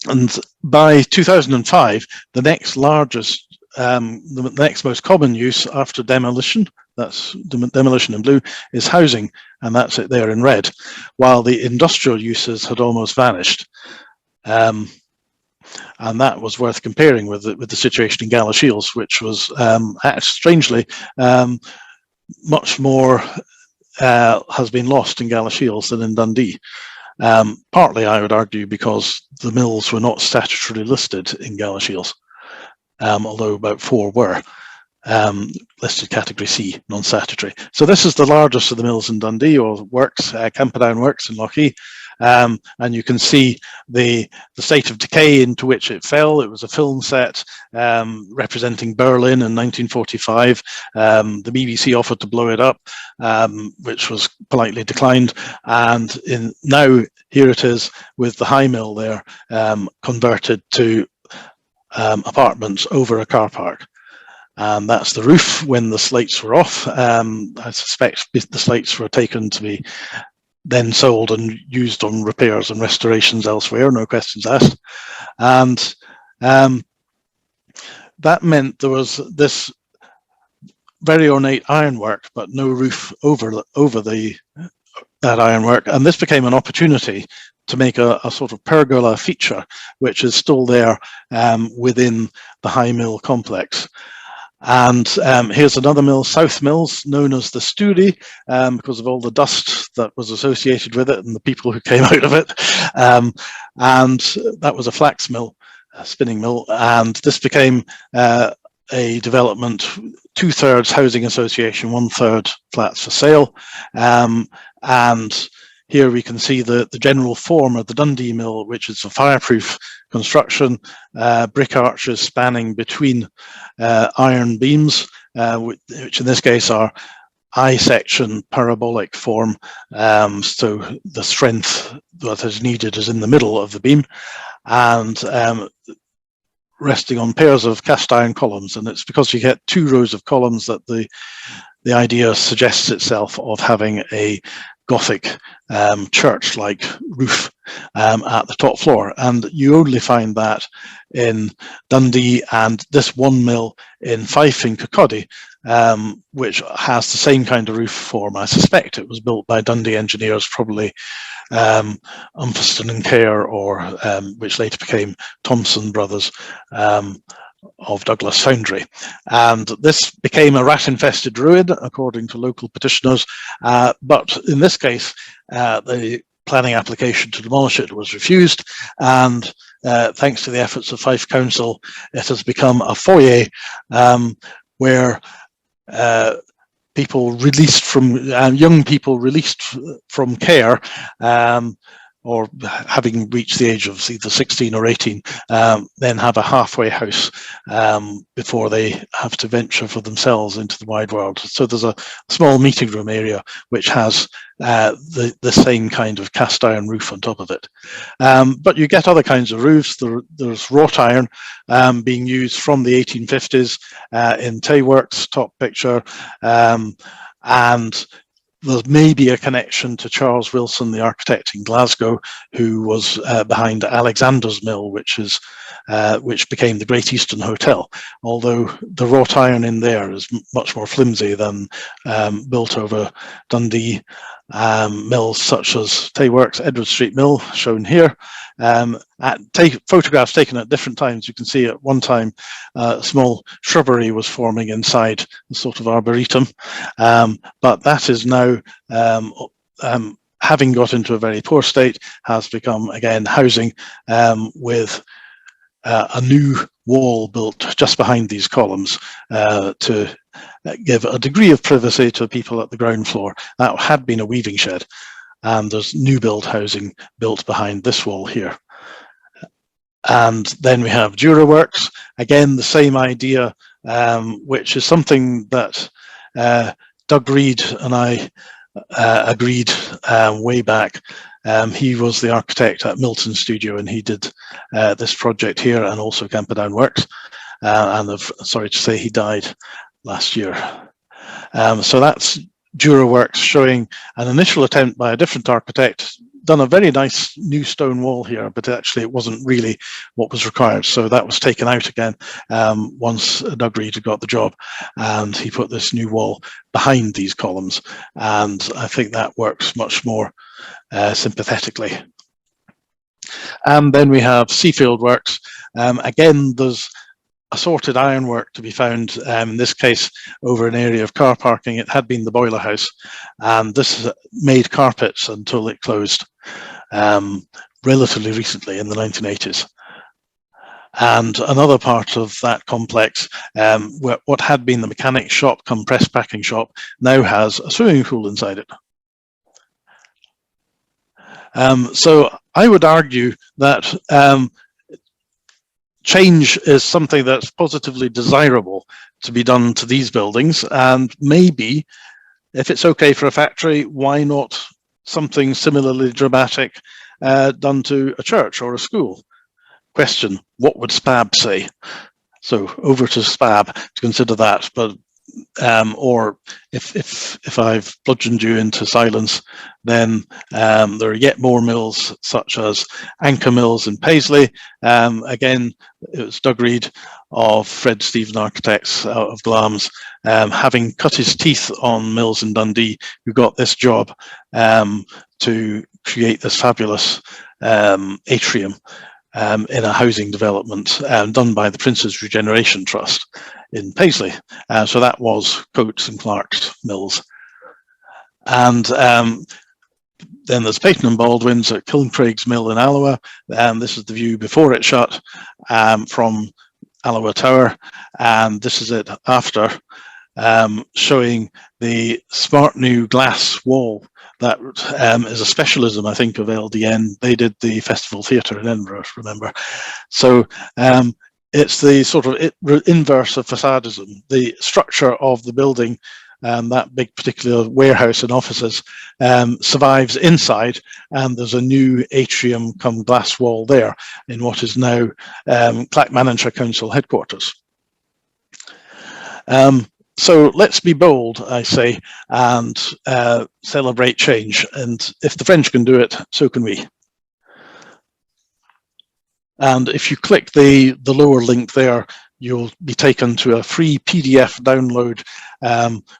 And by 2005, the next largest, the next most common use after demolition, that's demolition in blue, is housing, and that's it there in red, while the industrial uses had almost vanished. And that was worth comparing with the situation in Galashiels, which was strangely much more has been lost in Galashiels than in Dundee. Partly, I would argue, because the mills were not statutorily listed in Galashiels, although about 4 were listed category C, non-statutory. So this is the largest of the mills in Dundee, or works, Camperdown Works in Lochee. And you can see the state of decay into which it fell. It was a film set representing Berlin in 1945. The BBC offered to blow it up, which was politely declined. And now here it is with the high mill there, converted to apartments over a car park. And that's the roof when the slates were off. I suspect the slates were taken to be then sold and used on repairs and restorations elsewhere, no questions asked. And that meant there was this very ornate ironwork, but no roof over that ironwork. And this became an opportunity to make a sort of pergola feature, which is still there within the High Mill complex. And here's another mill, South Mills, known as the Stourie, because of all the dust that was associated with it and the people who came out of it. And that was a flax mill, a spinning mill. And this became a development, 2/3 housing association, 1/3 flats for sale. And here we can see the general form of the Dundee mill, which is a fireproof construction, brick arches spanning between iron beams, which in this case are I-section parabolic form, so the strength that is needed is in the middle of the beam, and resting on pairs of cast iron columns. And it's because you get 2 rows of columns that the idea suggests itself of having a Gothic church-like roof at the top floor, and you only find that in Dundee and this one mill in Fife in Kirkcaldy, which has the same kind of roof form. I suspect it was built by Dundee engineers, probably Umfeston and Kerr, or which later became Thompson Brothers, of Douglas Foundry. And this became a rat-infested ruin, according to local petitioners, but in this case, the planning application to demolish it was refused, and thanks to the efforts of Fife Council, it has become a foyer where people released from, young people released from care, or having reached the age of either 16 or 18, then have a halfway house before they have to venture for themselves into the wide world. So there's a small meeting room area which has the same kind of cast iron roof on top of it. But you get other kinds of roofs. There's wrought iron being used from the 1850s in Tayworks, top picture, and there may be a connection to Charles Wilson, the architect in Glasgow, who was behind Alexander's Mill, which became the Great Eastern Hotel, although the wrought iron in there is much more flimsy than built over Dundee mills such as Tayworks, Edward Street Mill, shown here. Photographs taken at different times, you can see at one time a small shrubbery was forming inside a sort of arboretum, but that is now, having got into a very poor state, has become again housing with a new wall built just behind these columns to give a degree of privacy to people at the ground floor. That had been a weaving shed, and there's new build housing built behind this wall here. And then we have Duraworks, again the same idea, which is something that Doug Reed and I agreed way back. He was the architect at Milton Studio, and he did this project here, and also Camperdown Works, and I'm sorry to say he died last year. So that's Duraworks, showing an initial attempt by a different architect, done a very nice new stone wall here, but actually it wasn't really what was required. So that was taken out again once Doug Reid got the job, and he put this new wall behind these columns. And I think that works much more sympathetically. And then we have Seafield Works. Again, there's assorted ironwork to be found, in this case over an area of car parking. It had been the boiler house, and this made carpets until it closed relatively recently in the 1980s. And another part of that complex, what had been the mechanic shop come press packing shop, now has a swimming pool inside it. So I would argue that change is something that's positively desirable to be done to these buildings, and maybe if it's okay for a factory, why not something similarly dramatic done to a church or a school? Question, what would SPAB say? So over to SPAB to consider that, but or if I've bludgeoned you into silence, then there are yet more mills, such as Anchor Mills in Paisley. Again, it was Doug Reid of Fred Stephen Architects out of Glamis, having cut his teeth on mills in Dundee, who got this job to create this fabulous atrium in a housing development done by the Prince's Regeneration Trust in Paisley. So that was Coates and Clark's mills. And then there's Peyton and Baldwin's at Kilncraig's Mill in Alloa. This is the view before it shut from Alloa Tower, and this is it after, showing the smart new glass wall that is a specialism, I think, of LDN. They did the Festival Theatre in Edinburgh, remember. So it's the sort of inverse of facadism. The structure of the building, that big particular warehouse and offices, survives inside, and there's a new atrium come glass wall there in what is now Clackmannanshire Council headquarters. So let's be bold, I say, and celebrate change. And if the French can do it, so can we. And if you click the lower link there, you'll be taken to a free PDF download,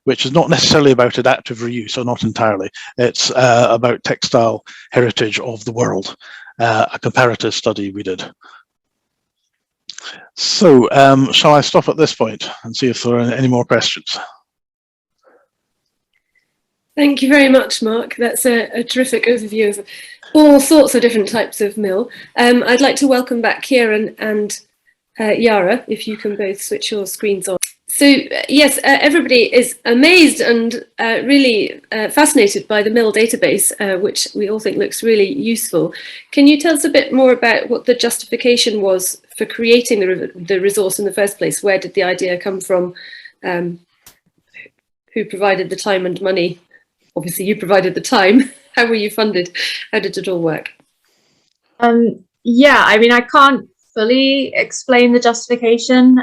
which is not necessarily about adaptive reuse, or not entirely. It's about textile heritage of the world, a comparative study we did. So shall I stop at this point and see if there are any more questions? Thank you very much, Mark. That's a terrific overview of all sorts of different types of mill. I'd like to welcome back Kieran and Yara, if you can both switch your screens on. So yes, everybody is amazed and really fascinated by the mill database, which we all think looks really useful. Can you tell us a bit more about what the justification was for creating the resource in the first place? Where did the idea come from? Who provided the time and money? Obviously you provided the time. How were you funded? How did it all work? Yeah, I mean, I can't fully explain the justification,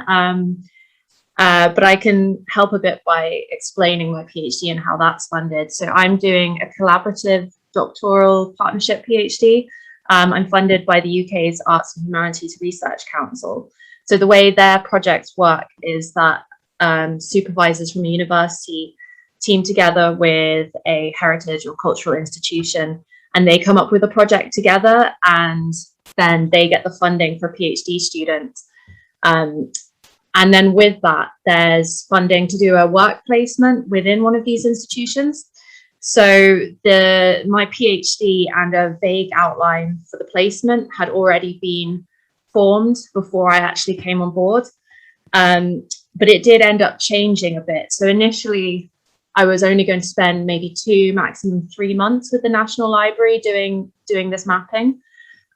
but I can help a bit by explaining my PhD and how that's funded. So I'm doing a collaborative doctoral partnership PhD. I'm funded by the UK's Arts and Humanities Research Council. So the way their projects work is that supervisors from a university team together with a heritage or cultural institution, and they come up with a project together, and then they get the funding for PhD students. And then with that, there's funding to do a work placement within one of these institutions. So my PhD and a vague outline for the placement had already been formed before I actually came on board. But it did end up changing a bit. So initially, I was only going to spend maybe 2, maximum 3 months with the National Library doing this mapping.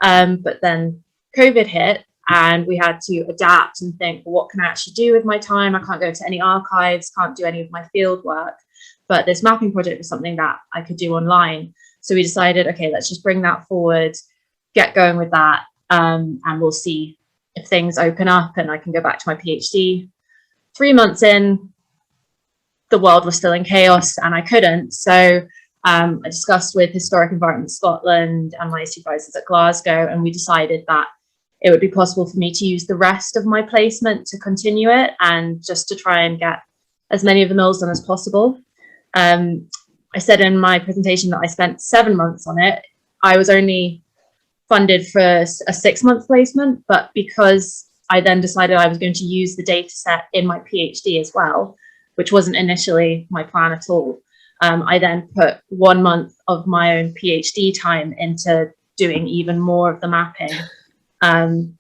But then COVID hit, and we had to adapt and think, well, what can I actually do with my time? I can't go to any archives, can't do any of my field work. But this mapping project was something that I could do online. So we decided, okay, let's just bring that forward, get going with that, and we'll see if things open up and I can go back to my PhD. 3 months in, the world was still in chaos and I couldn't. So I discussed with Historic Environment Scotland and my supervisors at Glasgow, and we decided that it would be possible for me to use the rest of my placement to continue it and just to try and get as many of the mills done as possible. I said in my presentation that I spent 7 months on it. I was only funded for a 6-month placement, but because I then decided I was going to use the data set in my PhD as well, which wasn't initially my plan at all. I then put 1 month of my own PhD time into doing even more of the mapping. And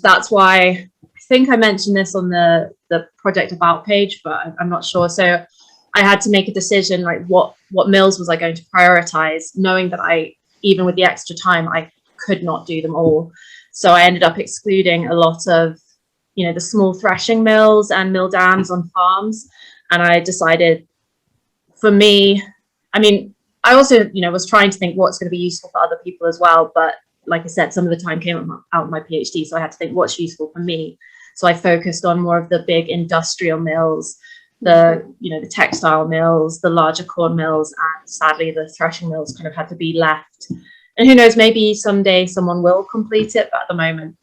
that's why I think I mentioned this on the project about page, but I'm not sure. So I had to make a decision, like what mills was I going to prioritize, knowing that even with the extra time, I could not do them all. So I ended up excluding a lot of, the small threshing mills and mill dams on farms. And I decided, for me, I also, was trying to think what's going to be useful for other people as well. But like I said, some of the time came out of my PhD, so I had to think what's useful for me. So I focused on more of the big industrial mills, the textile mills, the larger corn mills, and sadly the threshing mills kind of had to be left. And who knows, maybe someday someone will complete it, but at the moment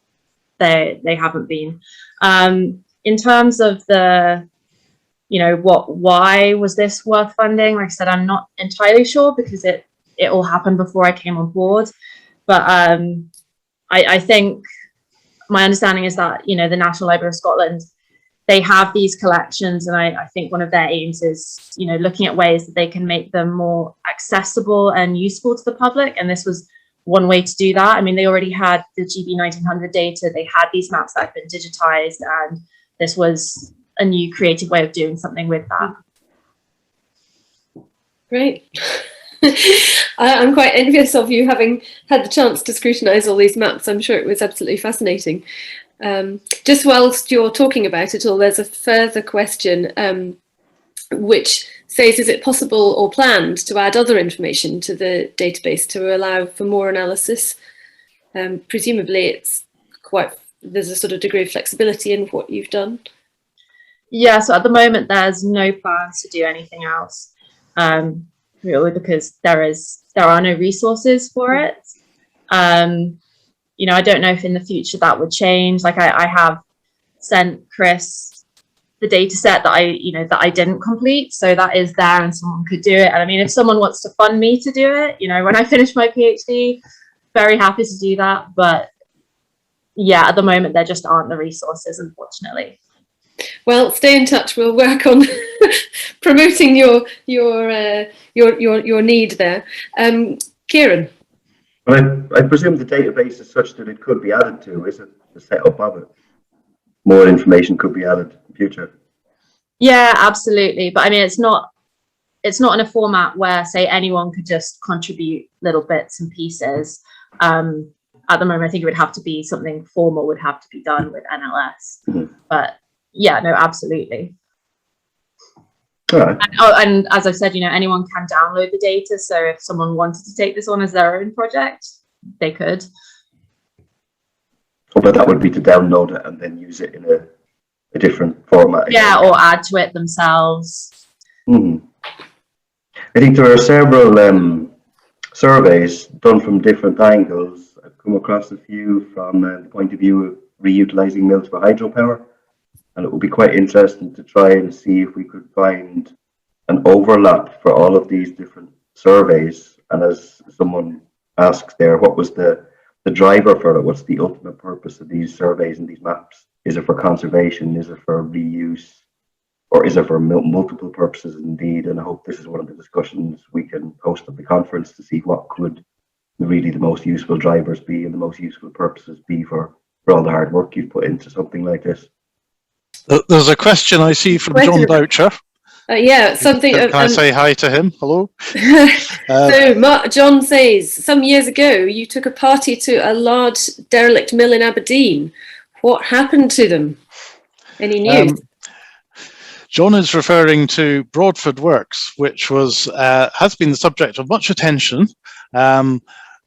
they haven't been. In terms of the, why was this worth funding? Like I said, I'm not entirely sure because it all happened before I came on board. But I think my understanding is that, the National Library of Scotland, they have these collections, and I think one of their aims is, looking at ways that they can make them more accessible and useful to the public. And this was one way to do that. They already had the GB 1900 data. They had these maps that had been digitized, and this was a new creative way of doing something with that. Great. I'm quite envious of you having had the chance to scrutinise all these maps. I'm sure it was absolutely fascinating. Just whilst you're talking about it all, there's a further question which says, is it possible or planned to add other information to the database to allow for more analysis? Presumably there's a sort of degree of flexibility in what you've done. Yeah, so at the moment there's no plans to do anything else, really, because there are no resources for it. I don't know if in the future that would change. Like I have sent Chris the data set that I didn't complete, so that is there and someone could do it. And if someone wants to fund me to do it, when I finish my PhD, very happy to do that. But yeah, at the moment there just aren't the resources, unfortunately. Well, stay in touch. We'll work on promoting your need there. Kieran. Well, I presume the database is such that it could be added to. Is it the setup of it? More information could be added in the future. Yeah, absolutely. But it's not in a format where, say, anyone could just contribute little bits and pieces. At the moment, I think it would have to be something formal would have to be done with NLS. Mm-hmm. But yeah, no, absolutely. Right. And as I've said, anyone can download the data. So if someone wanted to take this on as their own project, they could. Oh, but that would be to download it and then use it in a different format. Yeah, or add to it themselves. Mm-hmm. I think there are several surveys done from different angles. I've come across a few from the point of view of reutilising mills for hydropower. And it would be quite interesting to try and see if we could find an overlap for all of these different surveys. And as someone asks there, what was the driver for it? What's the ultimate purpose of these surveys and these maps? Is it for conservation? Is it for reuse? Or is it for multiple purposes indeed? And I hope this is one of the discussions we can host at the conference to see what could really the most useful drivers be and the most useful purposes be for all the hard work you've put into something like this. There's a question I see from John Boucher. Yeah, something. Can I say hi to him? Hello. John says, some years ago, you took a party to a large derelict mill in Aberdeen. What happened to them? Any news? John is referring to Broadford Works, which was has been the subject of much attention.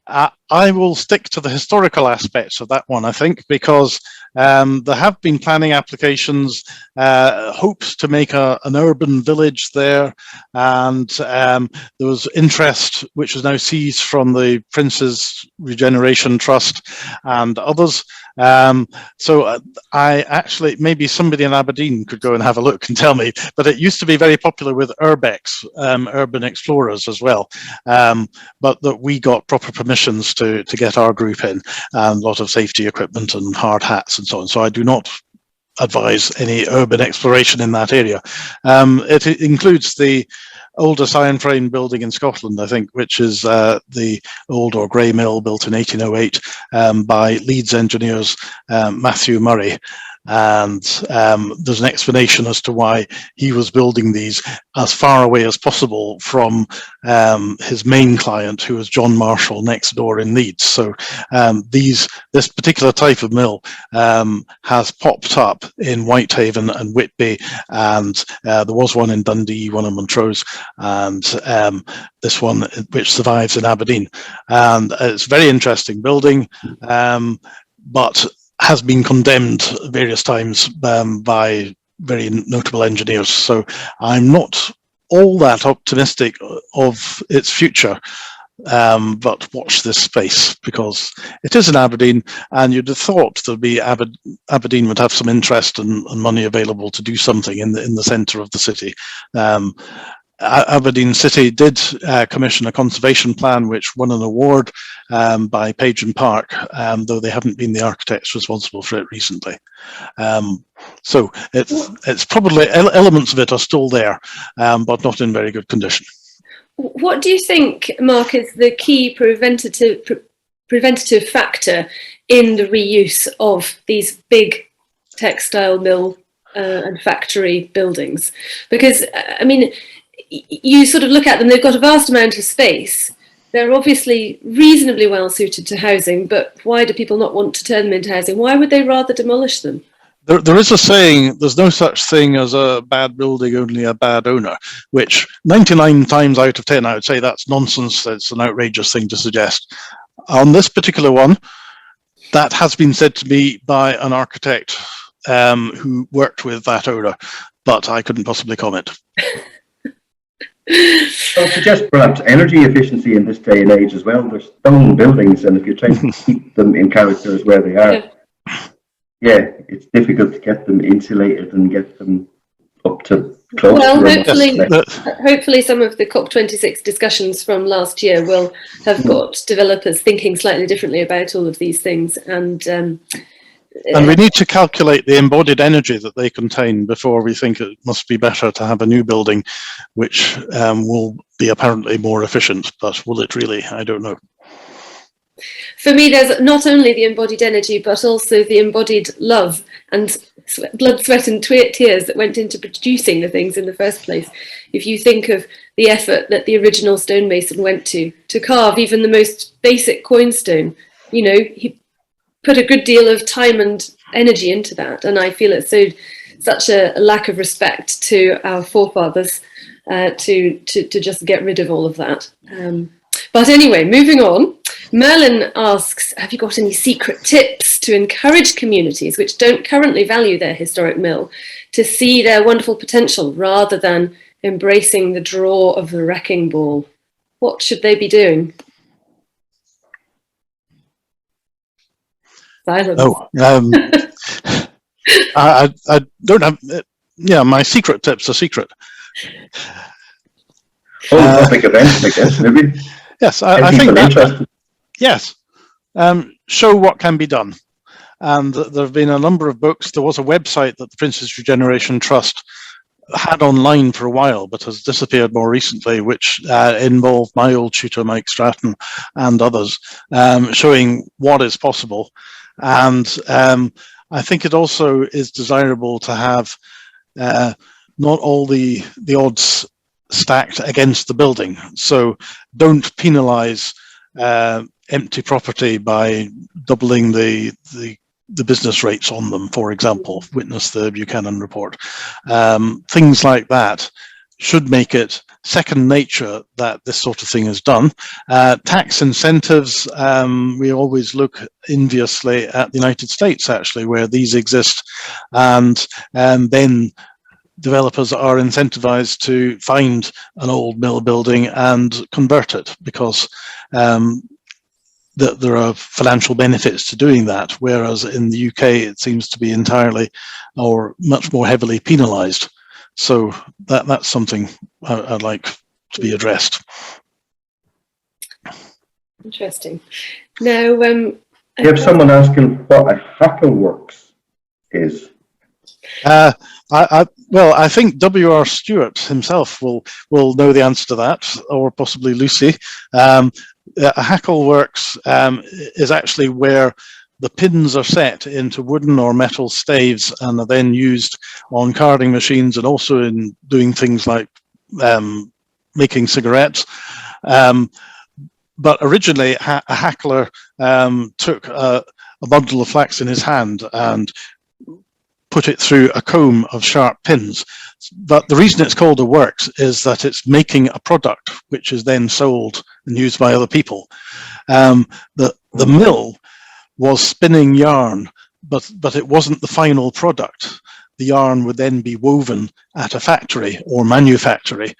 I will stick to the historical aspects of that one, I think, because there have been planning applications, hopes to make an urban village there, and there was interest which is now seized from the Prince's Regeneration Trust and others. So I actually, maybe somebody in Aberdeen could go and have a look and tell me, but it used to be very popular with urbex, urban explorers as well, but that we got proper permissions to get our group in, and a lot of safety equipment and hard hats and so on. So I do not advise any urban exploration in that area. It includes the oldest iron frame building in Scotland, I think, which is the old or grey mill built in 1808 by Leeds engineers Matthew Murray. And there's an explanation as to why he was building these as far away as possible from his main client, who was John Marshall next door in Leeds. So this particular type of mill has popped up in Whitehaven and Whitby, and there was one in Dundee, one in Montrose, and this one which survives in Aberdeen. And it's a very interesting building, but has been condemned various times by very notable engineers. So I'm not all that optimistic of its future, but watch this space, because it is in Aberdeen, and you'd have thought there'd be Aberdeen would have some interest and money available to do something in the centre of the city. Aberdeen City did commission a conservation plan which won an award by Page and Park, though they haven't been the architects responsible for it recently. So it's probably elements of it are still there, but not in very good condition. What do you think, Mark, is the key preventative factor in the reuse of these big textile mill and factory buildings? Because, I mean, you sort of look at them, they've got a vast amount of space. They're obviously reasonably well suited to housing, but why do people not want to turn them into housing? Why would they rather demolish them? There is a saying, there's no such thing as a bad building, only a bad owner, which 99 times out of 10, I would say that's nonsense. It's an outrageous thing to suggest. On this particular one, that has been said to me by an architect who worked with that owner, but I couldn't possibly comment. I'll suggest perhaps energy efficiency in this day and age as well. They're stone buildings, and if you're trying to keep them in character as where they are, yeah, it's difficult to get them insulated and get them up to close. Well, hopefully some of the COP26 discussions from last year will have got developers thinking slightly differently about all of these things. And we need to calculate the embodied energy that they contain before we think it must be better to have a new building, which will be apparently more efficient, but will it really? I don't know. For me, there's not only the embodied energy, but also the embodied love and blood, sweat and tears that went into producing the things in the first place. If you think of the effort that the original stonemason went to carve even the most basic coin stone, you know, he put a good deal of time and energy into that. And I feel it's such a lack of respect to our forefathers to just get rid of all of that. But anyway, moving on. Merlin asks, have you got any secret tips to encourage communities which don't currently value their historic mill to see their wonderful potential rather than embracing the draw of the wrecking ball? What should they be doing? Silence. Oh, I don't have, yeah, my secret tips are secret. Topic events, I guess, maybe. Yes, I think that, yes, show what can be done. And there have been a number of books. There was a website that the Prince's Regeneration Trust had online for a while, but has disappeared more recently, which involved my old tutor, Mike Stratton, and others, showing what is possible. And I think it also is desirable to have not all the odds stacked against the building. So don't penalise empty property by doubling the business rates on them, for example. Witness the Buchanan report. Things like that should make it second nature that this sort of thing is done. Tax incentives, we always look enviously at the United States, actually, where these exist, and then developers are incentivized to find an old mill building and convert it, because there are financial benefits to doing that, whereas in the UK it seems to be entirely or much more heavily penalized. So that's something I'd like to be addressed. Interesting. Now, you have someone asking what a hackle works is. Well, I think W.R. Stewart himself will know the answer to that, or possibly Lucy. A hackle works is actually where the pins are set into wooden or metal staves and are then used on carding machines, and also in doing things like making cigarettes. But originally, a hackler took a bundle of flax in his hand and put it through a comb of sharp pins. But the reason it's called a works is that it's making a product which is then sold and used by other people. The mill was spinning yarn, but it wasn't the final product. The yarn would then be woven at a factory or manufactory.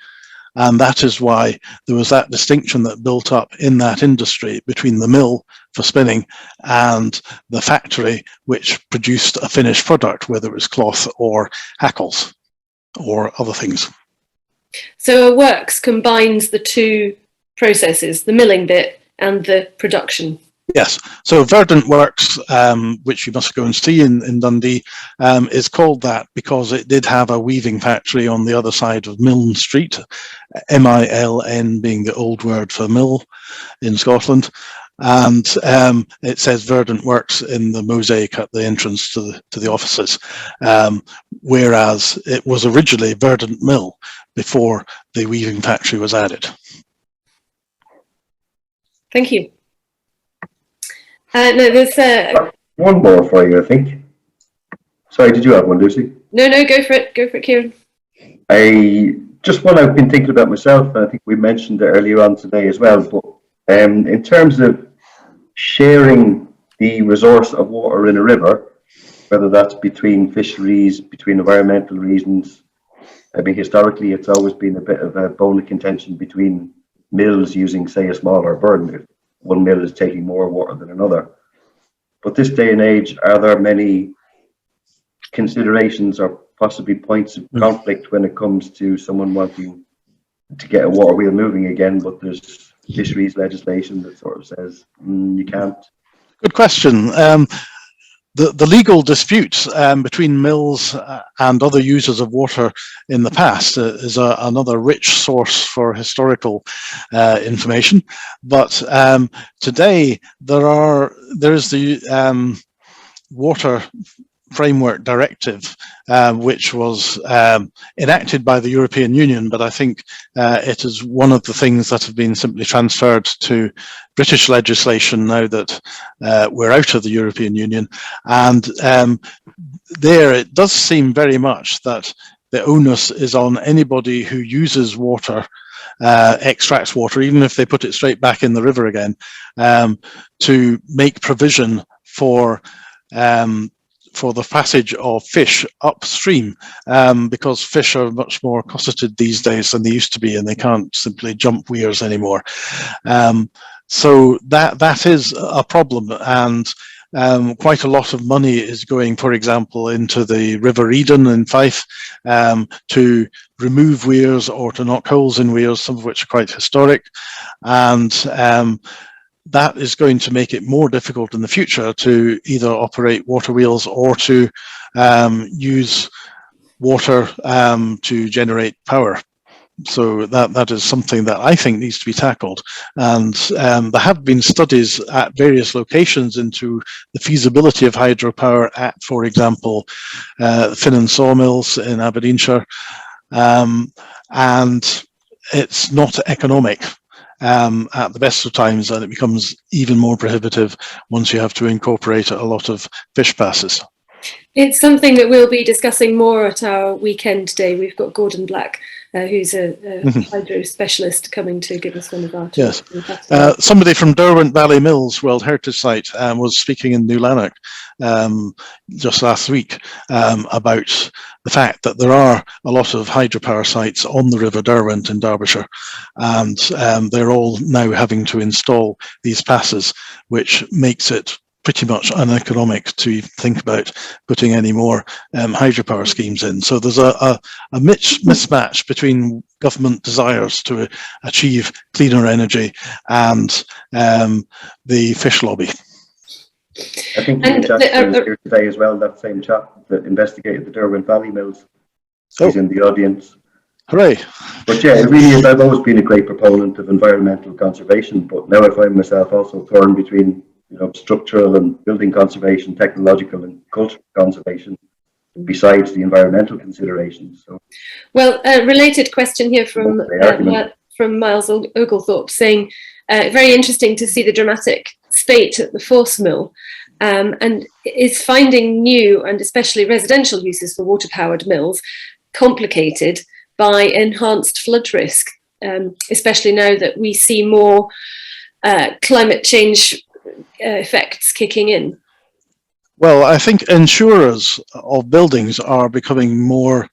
And that is why there was that distinction that built up in that industry between the mill for spinning and the factory which produced a finished product, whether it was cloth or hackles or other things. so a works combines the two processes, the milling bit and the production. Yes, so Verdant Works, which you must go and see in Dundee, is called that because it did have a weaving factory on the other side of Milne Street, M-I-L-N being the old word for mill in Scotland. And it says Verdant Works in the mosaic at the entrance to the offices, whereas it was originally Verdant Mill before the weaving factory was added. Thank you. No, there's One more for you, I think. Sorry, did you have one, Lucy? no, go for it, Kieran. Just one I've been thinking about myself, and I think we mentioned it earlier on today as well, but in terms of sharing the resource of water in a river, whether that's between fisheries, between environmental reasons, I mean, historically, it's always been a bit of a bone of contention between mills using, say, a smaller burden if one mill is taking more water than another. But this day and age, are there many considerations or possibly points of conflict when it comes to someone wanting to get a water wheel moving again, but there's fisheries legislation that sort of says you can't? Good question. The legal disputes between mills and other users of water in the past is another rich source for historical information. But today there is the Water Framework Directive, which was enacted by the European Union, but I think it is one of the things that have been simply transferred to British legislation now that we're out of the European Union. And there it does seem very much that the onus is on anybody who uses water, extracts water, even if they put it straight back in the river again, to make provision for the passage of fish upstream, because fish are much more cosseted these days than they used to be, and they can't simply jump weirs anymore. So that is a problem, and quite a lot of money is going, for example, into the River Eden in Fife to remove weirs or to knock holes in weirs, some of which are quite historic, and that is going to make it more difficult in the future to either operate water wheels or to use water to generate power. So that is something that I think needs to be tackled. And there have been studies at various locations into the feasibility of hydropower at, for example, Finnan sawmills in Aberdeenshire, and it's not economic at the best of times, and it becomes even more prohibitive once you have to incorporate a lot of fish passes. It's something that we'll be discussing more at our weekend day. We've got Gordon Black, who's a hydro specialist, coming to give us one of our talks. Yes. Somebody from Derwent Valley Mills World Heritage Site was speaking in New Lanark just last week about the fact that there are a lot of hydropower sites on the River Derwent in Derbyshire, and they're all now having to install these passes, which makes it pretty much uneconomic to think about putting any more hydropower schemes in. So there's a mismatch between government desires to achieve cleaner energy and the fish lobby. I think the chap is here today as well, that same chap that investigated the Derwent Valley Mills. He's in the audience. Hooray. But yeah, it really is. I've always been a great proponent of environmental conservation, but now I find myself also torn between structural and building conservation, technological and cultural conservation, besides the environmental considerations. So, well, a related question here from Miles Oglethorpe saying, very interesting to see the dramatic state at the Force Mill, and is finding new and especially residential uses for water-powered mills complicated by enhanced flood risk, especially now that we see more climate change effects kicking in. Well, I think insurers of buildings are becoming more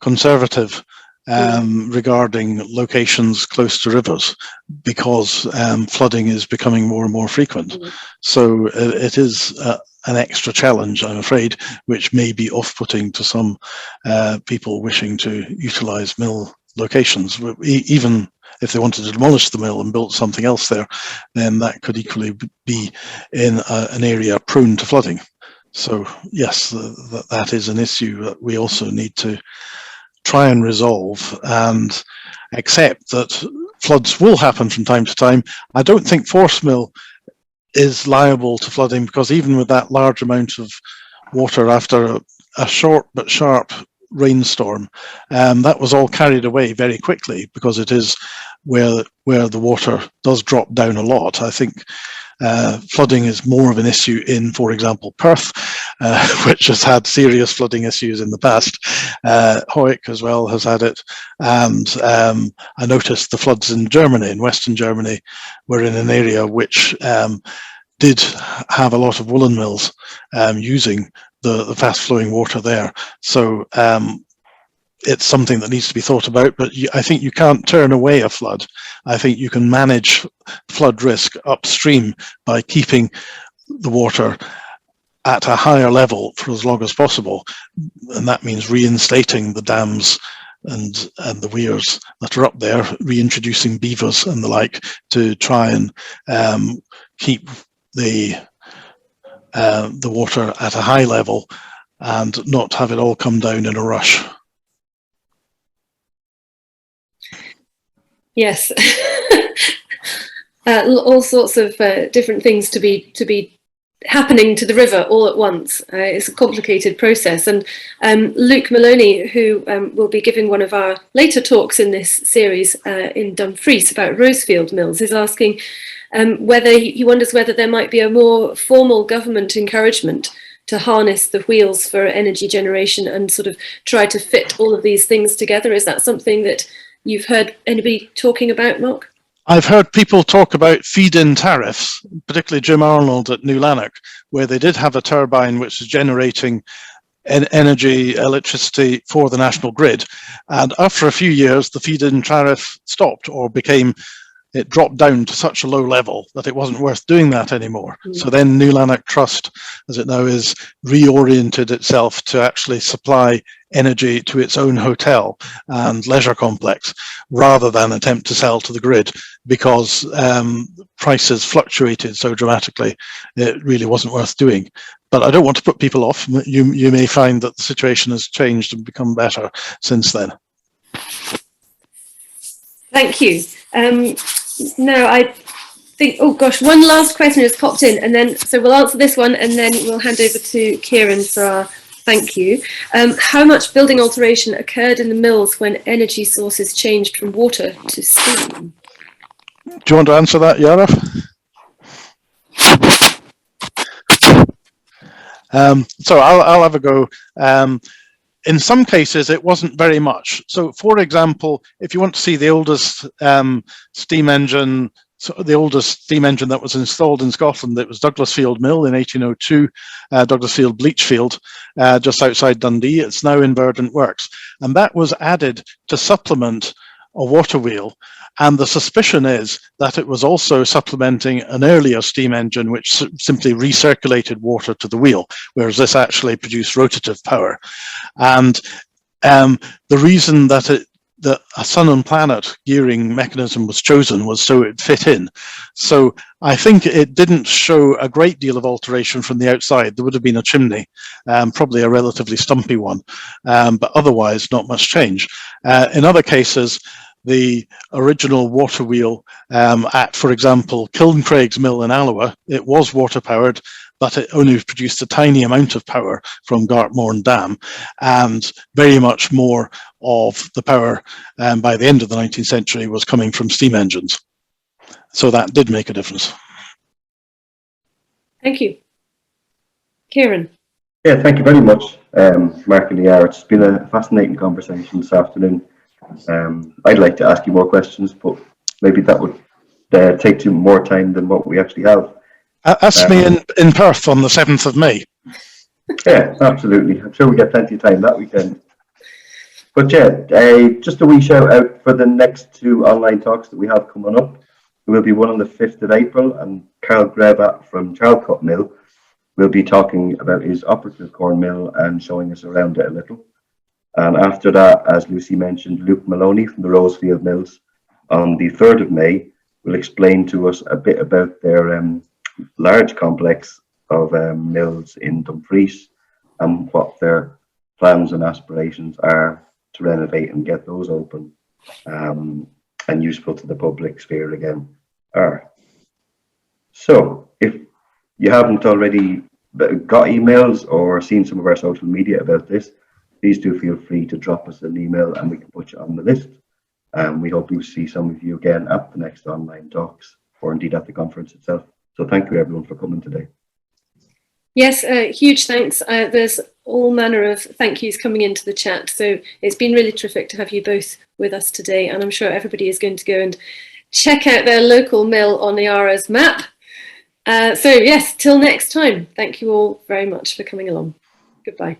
conservative regarding locations close to rivers, because flooding is becoming more and more frequent. So it is an extra challenge, I'm afraid, which may be off-putting to some people wishing to utilise mill locations. Even if they wanted to demolish the mill and build something else there, then that could equally be in an area prone to flooding. So yes, that is an issue that we also need to try and resolve and accept that floods will happen from time to time. I don't think Force Mill is liable to flooding, because even with that large amount of water after a short but sharp rainstorm, that was all carried away very quickly, because it is where the water does drop down a lot. I think flooding is more of an issue in, for example, Perth, which has had serious flooding issues in the past. Hoek as well has had it, and I noticed the floods in Germany, in Western Germany, were in an area which did have a lot of woolen mills using the fast flowing water there. So it's something that needs to be thought about, but I think you can't turn away a flood. I think you can manage flood risk upstream by keeping the water at a higher level for as long as possible, and that means reinstating the dams and the weirs that are up there, reintroducing beavers and the like, to try and keep the water at a high level and not have it all come down in a rush. Yes, all sorts of different things to be happening to the river all at once. It's a complicated process, and Luke Maloney, who will be giving one of our later talks in this series in Dumfries about Rosefield Mills, is asking whether he wonders whether there might be a more formal government encouragement to harness the wheels for energy generation and sort of try to fit all of these things together. Is that something that you've heard anybody talking about, Mark? I've heard people talk about feed-in tariffs, particularly Jim Arnold at New Lanark, where they did have a turbine which is generating electricity for the national grid. And after a few years, the feed-in tariff stopped, or it dropped down to such a low level that it wasn't worth doing that anymore. So then New Lanark Trust, as it now is, reoriented itself to actually supply energy to its own hotel and leisure complex, rather than attempt to sell to the grid, because prices fluctuated so dramatically, it really wasn't worth doing. But I don't want to put people off. You may find that the situation has changed and become better since then. Thank you. No, I think, oh gosh, one last question has popped in, and then, so we'll answer this one and then we'll hand over to Kieran for our thank you. How much building alteration occurred in the mills when energy sources changed from water to steam? Do you want to answer that, Yara? So I'll have a go. In some cases, it wasn't very much. So, for example, if you want to see the oldest steam engine, the oldest steam engine that was installed in Scotland, it was Douglasfield Mill in 1802, Douglasfield Bleachfield, just outside Dundee. It's now in Verdant Works. And that was added to supplement a water wheel. And the suspicion is that it was also supplementing an earlier steam engine which simply recirculated water to the wheel, whereas this actually produced rotative power. And the reason that a sun and planet gearing mechanism was chosen was so it fit in. So I think it didn't show a great deal of alteration from the outside. There would have been a chimney, probably a relatively stumpy one, but otherwise not much change. In other cases, the original water wheel at, for example, Kilncraig's mill in Alloa, it was water powered, but it only produced a tiny amount of power from Gartmorn Dam, and very much more of the power by the end of the 19th century was coming from steam engines. So that did make a difference. Thank you. Kieran. Yeah, thank you very much, Mark and Liara. It's been a fascinating conversation this afternoon. I'd like to ask you more questions, but maybe that would take you more time than what we actually have. Ask me in Perth on the 7th of May. Yeah, absolutely. I'm sure we get plenty of time that weekend. But yeah, just a wee shout out for the next 2 online talks that we have coming up. There will be one on the 5th of April, and Carl Greba from Charlcote Mill will be talking about his operative corn mill and showing us around it a little. And after that, as Lucy mentioned, Luke Maloney from the Rosefield Mills on the 3rd of May will explain to us a bit about their large complex of mills in Dumfries and what their plans and aspirations are to renovate and get those open and useful to the public sphere again are. So if you haven't already got emails or seen some of our social media about this, please do feel free to drop us an email and we can put you on the list. We hope we'll see some of you again at the next online talks or indeed at the conference itself. So thank you everyone for coming today. Yes, huge thanks. There's all manner of thank yous coming into the chat. So it's been really terrific to have you both with us today. And I'm sure everybody is going to go and check out their local mill on Liara's map. So yes, till next time. Thank you all very much for coming along. Goodbye.